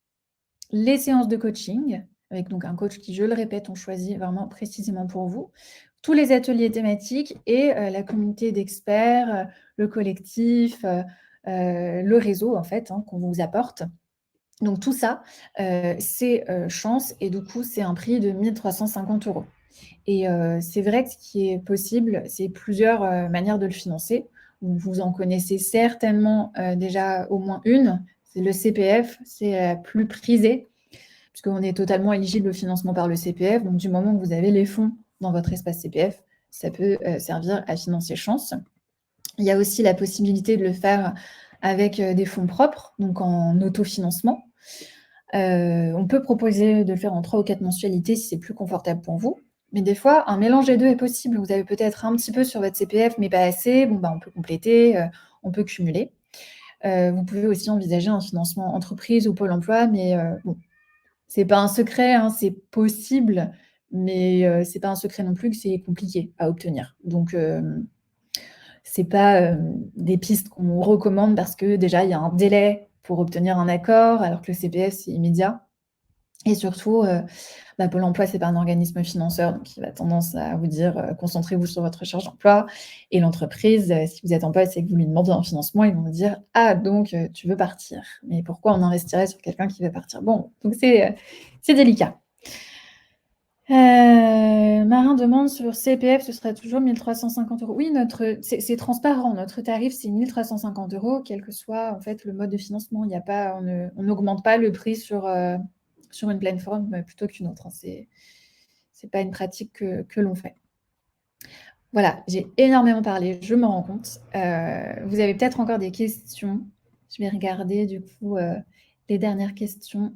les séances de coaching, avec donc un coach qui, je le répète, on choisit vraiment précisément pour vous. Tous les ateliers thématiques et la communauté d'experts, le collectif, le réseau en fait, hein, qu'on vous apporte. Donc tout ça, c'est, Chance et du coup, c'est un prix de 1 350 € et c'est vrai que ce qui est possible, c'est plusieurs, manières de le financer. Vous en connaissez certainement, déjà au moins une, c'est le CPF, c'est la plus prisée puisqu'on est totalement éligible au financement par le CPF. Donc du moment que vous avez les fonds dans votre espace CPF, ça peut, servir à financer Chance. Il y a aussi la possibilité de le faire avec, des fonds propres, donc en autofinancement. On peut proposer de le faire en 3 ou 4 mensualités si c'est plus confortable pour vous. Mais des fois, un mélange des 2 est possible. Vous avez peut-être un petit peu sur votre CPF, mais pas assez. Bon, bah, on peut compléter, on peut cumuler. Vous pouvez aussi envisager un financement entreprise ou Pôle emploi, mais bon, c'est pas un secret, hein, c'est possible, mais c'est pas un secret non plus que c'est compliqué à obtenir. Donc c'est pas, des pistes qu'on recommande parce que déjà, il y a un délai pour obtenir un accord, alors que le CPF, c'est immédiat et surtout, bah, Pôle emploi, c'est pas un organisme financeur, donc il a tendance à vous dire, «Concentrez-vous sur votre recherche d'emploi» et l'entreprise, si vous êtes en poste et que vous lui demandez un financement, ils vont vous dire: «Ah donc tu veux partir, mais pourquoi on investirait sur quelqu'un qui veut partir?» Bon, donc c'est délicat. Marin demande sur CPF, ce serait toujours 1 350 €. Oui, c'est transparent. Notre tarif, c'est 1 350 €, quel que soit, en fait, le mode de financement. Il y a pas on n'augmente pas le prix sur une plateforme plutôt qu'une autre, hein. C'est pas une pratique que l'on fait. Voilà, j'ai énormément parlé, je m'en rends compte. Vous avez peut-être encore des questions? Je vais regarder du coup, les dernières questions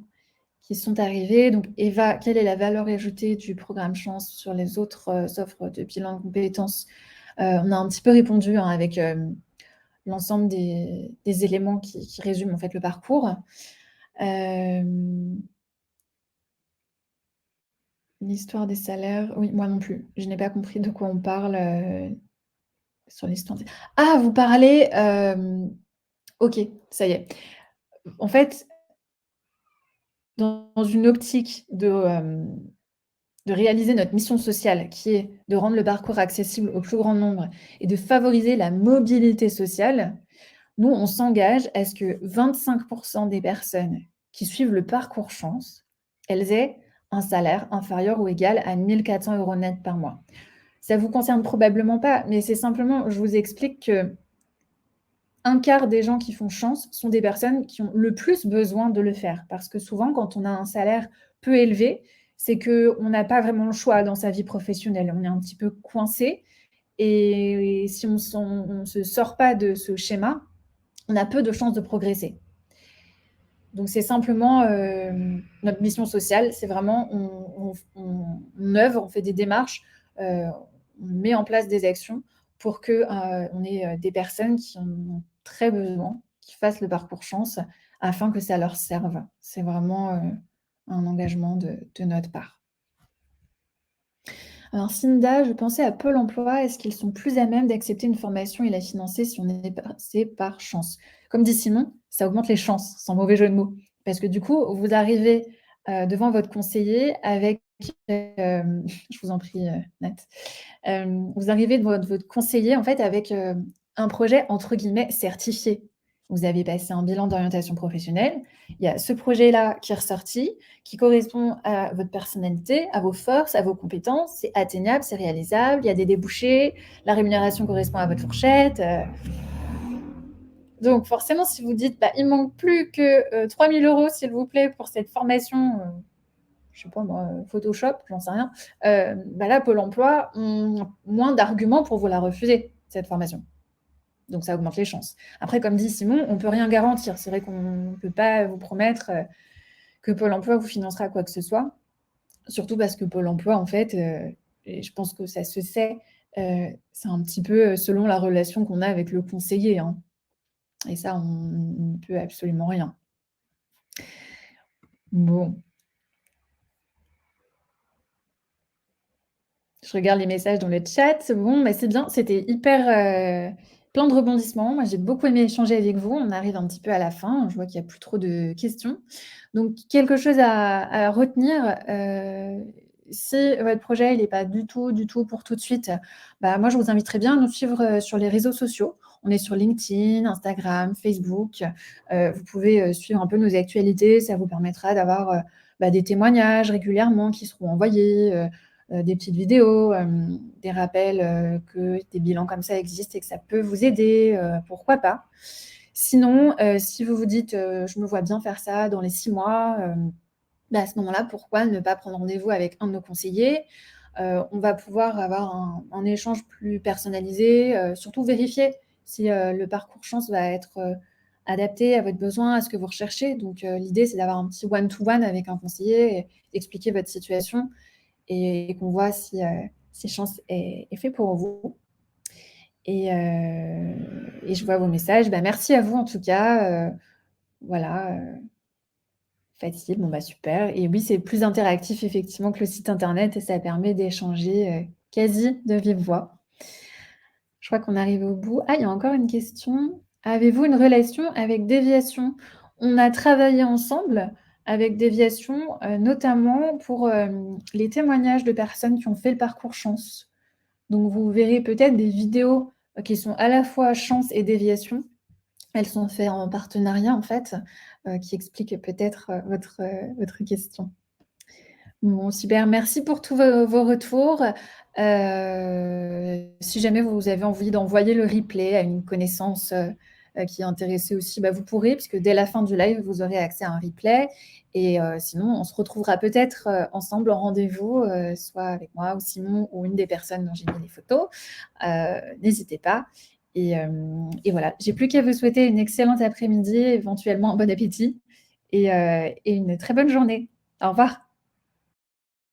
qui sont arrivées. Donc Eva, quelle est la valeur ajoutée du programme Chance sur les autres, offres de bilan de compétences? On a un petit peu répondu, hein, avec, l'ensemble des éléments qui résument en fait le parcours. Hem, L'histoire des salaires, oui, moi non plus. Je n'ai pas compris de quoi on parle, sur l'histoire des ah, vous parlez, OK, ça y est. En fait, dans une optique de réaliser notre mission sociale, qui est de rendre le parcours accessible au plus grand nombre et de favoriser la mobilité sociale, nous, on s'engage à ce que 25 des personnes qui suivent le parcours Chance, elles aient un salaire inférieur ou égal à 1 400 € net par mois. Ça vous concerne probablement pas, mais c'est simplement je vous explique que un quart des gens qui font Chance sont des personnes qui ont le plus besoin de le faire. Parce que souvent, quand on a un salaire peu élevé, c'est qu'on n'a pas vraiment le choix dans sa vie professionnelle. On est un petit peu coincé et si on ne se sort pas de ce schéma, on a peu de chances de progresser. Donc c'est simplement, notre mission sociale, c'est vraiment on œuvre, on fait des démarches, on met en place des actions pour que, on ait, des personnes qui en ont très besoin, qui fassent le parcours Chance afin que ça leur serve. C'est vraiment, un engagement de notre part. Alors Cinda, je pensais à Pôle emploi. Est-ce qu'ils sont plus à même d'accepter une formation et la financer si on est passé par Chance? Comme dit Simon, ça augmente les chances, sans mauvais jeu de mots. Parce que du coup, vous arrivez, devant votre conseiller avec, je vous en prie, Nat. Vous arrivez devant votre conseiller, en fait, avec, un projet entre guillemets «certifié». Vous avez passé un bilan d'orientation professionnelle. Il y a ce projet-là qui est ressorti, qui correspond à votre personnalité, à vos forces, à vos compétences. C'est atteignable, c'est réalisable, il y a des débouchés, la rémunération correspond à votre fourchette. Donc forcément, si vous dites: «Bah, il manque plus que, 3 000 € s'il vous plaît pour cette formation», je sais pas moi, Photoshop, j'en sais rien, bah là, Pôle emploi ont moins d'arguments pour vous la refuser, cette formation. Donc ça augmente les chances. Après, comme dit Simon, on peut rien garantir. C'est vrai qu'on ne peut pas vous promettre, que Pôle emploi vous financera quoi que ce soit. Surtout parce que Pôle emploi, en fait, et je pense que ça se sait, c'est un petit peu, selon la relation qu'on a avec le conseiller, hein, et ça, on ne peut absolument rien. Bon, je regarde les messages dans le chat. Bon, bah, c'est bien, c'était hyper, plein de rebondissements. Moi, j'ai beaucoup aimé échanger avec vous. On arrive un petit peu à la fin. Je vois qu'il y a plus trop de questions. Donc quelque chose à retenir, si votre projet il est pas du tout pour tout de suite, bah, moi, je vous inviterais bien à nous suivre, sur les réseaux sociaux. On est sur LinkedIn, Instagram, Facebook. Vous pouvez, suivre un peu nos actualités. Ça vous permettra d'avoir, bah, des témoignages régulièrement qui seront envoyés, des petites vidéos, des rappels, que des bilans comme ça existent et que ça peut vous aider, pourquoi pas. Sinon, si vous vous dites, «Je me vois bien faire ça dans les 6 mois», bah, à ce moment-là, pourquoi ne pas prendre rendez-vous avec un de nos conseillers? On va pouvoir avoir un échange plus personnalisé, surtout vérifier si, le parcours chance va être, adapté à votre besoin, à ce que vous recherchez. Donc, l'idée, c'est d'avoir un petit one to one avec un conseiller et d'expliquer votre situation et qu'on voit si chance est fait pour vous. Et je vois vos messages. Bah, merci à vous en tout cas, voilà, facile, bon, bah, super et oui, c'est plus interactif effectivement que le site internet et ça permet d'échanger, quasi de vive voix. Je crois qu'on arrive au bout. Ah, il y a encore une question. Avez-vous une relation avec Déviation? On a travaillé ensemble avec Déviation, notamment pour, les témoignages de personnes qui ont fait le parcours chance. Donc vous verrez peut-être des vidéos, qui sont à la fois chance et déviation. Elles sont faites en partenariat en fait, qui expliquent peut-être, votre question. Bon super, merci pour tous vos retours. Si jamais vous avez envie d'envoyer le replay à une connaissance, qui est intéressée aussi, bah, vous pourrez puisque dès la fin du live, vous aurez accès à un replay et sinon on se retrouvera peut-être, ensemble en rendez-vous, soit avec moi ou Simon ou une des personnes dont j'ai mis les photos. N'hésitez pas et voilà. J'ai plus qu'à vous souhaiter une excellente après-midi, éventuellement un bon appétit et une très bonne journée. Au revoir.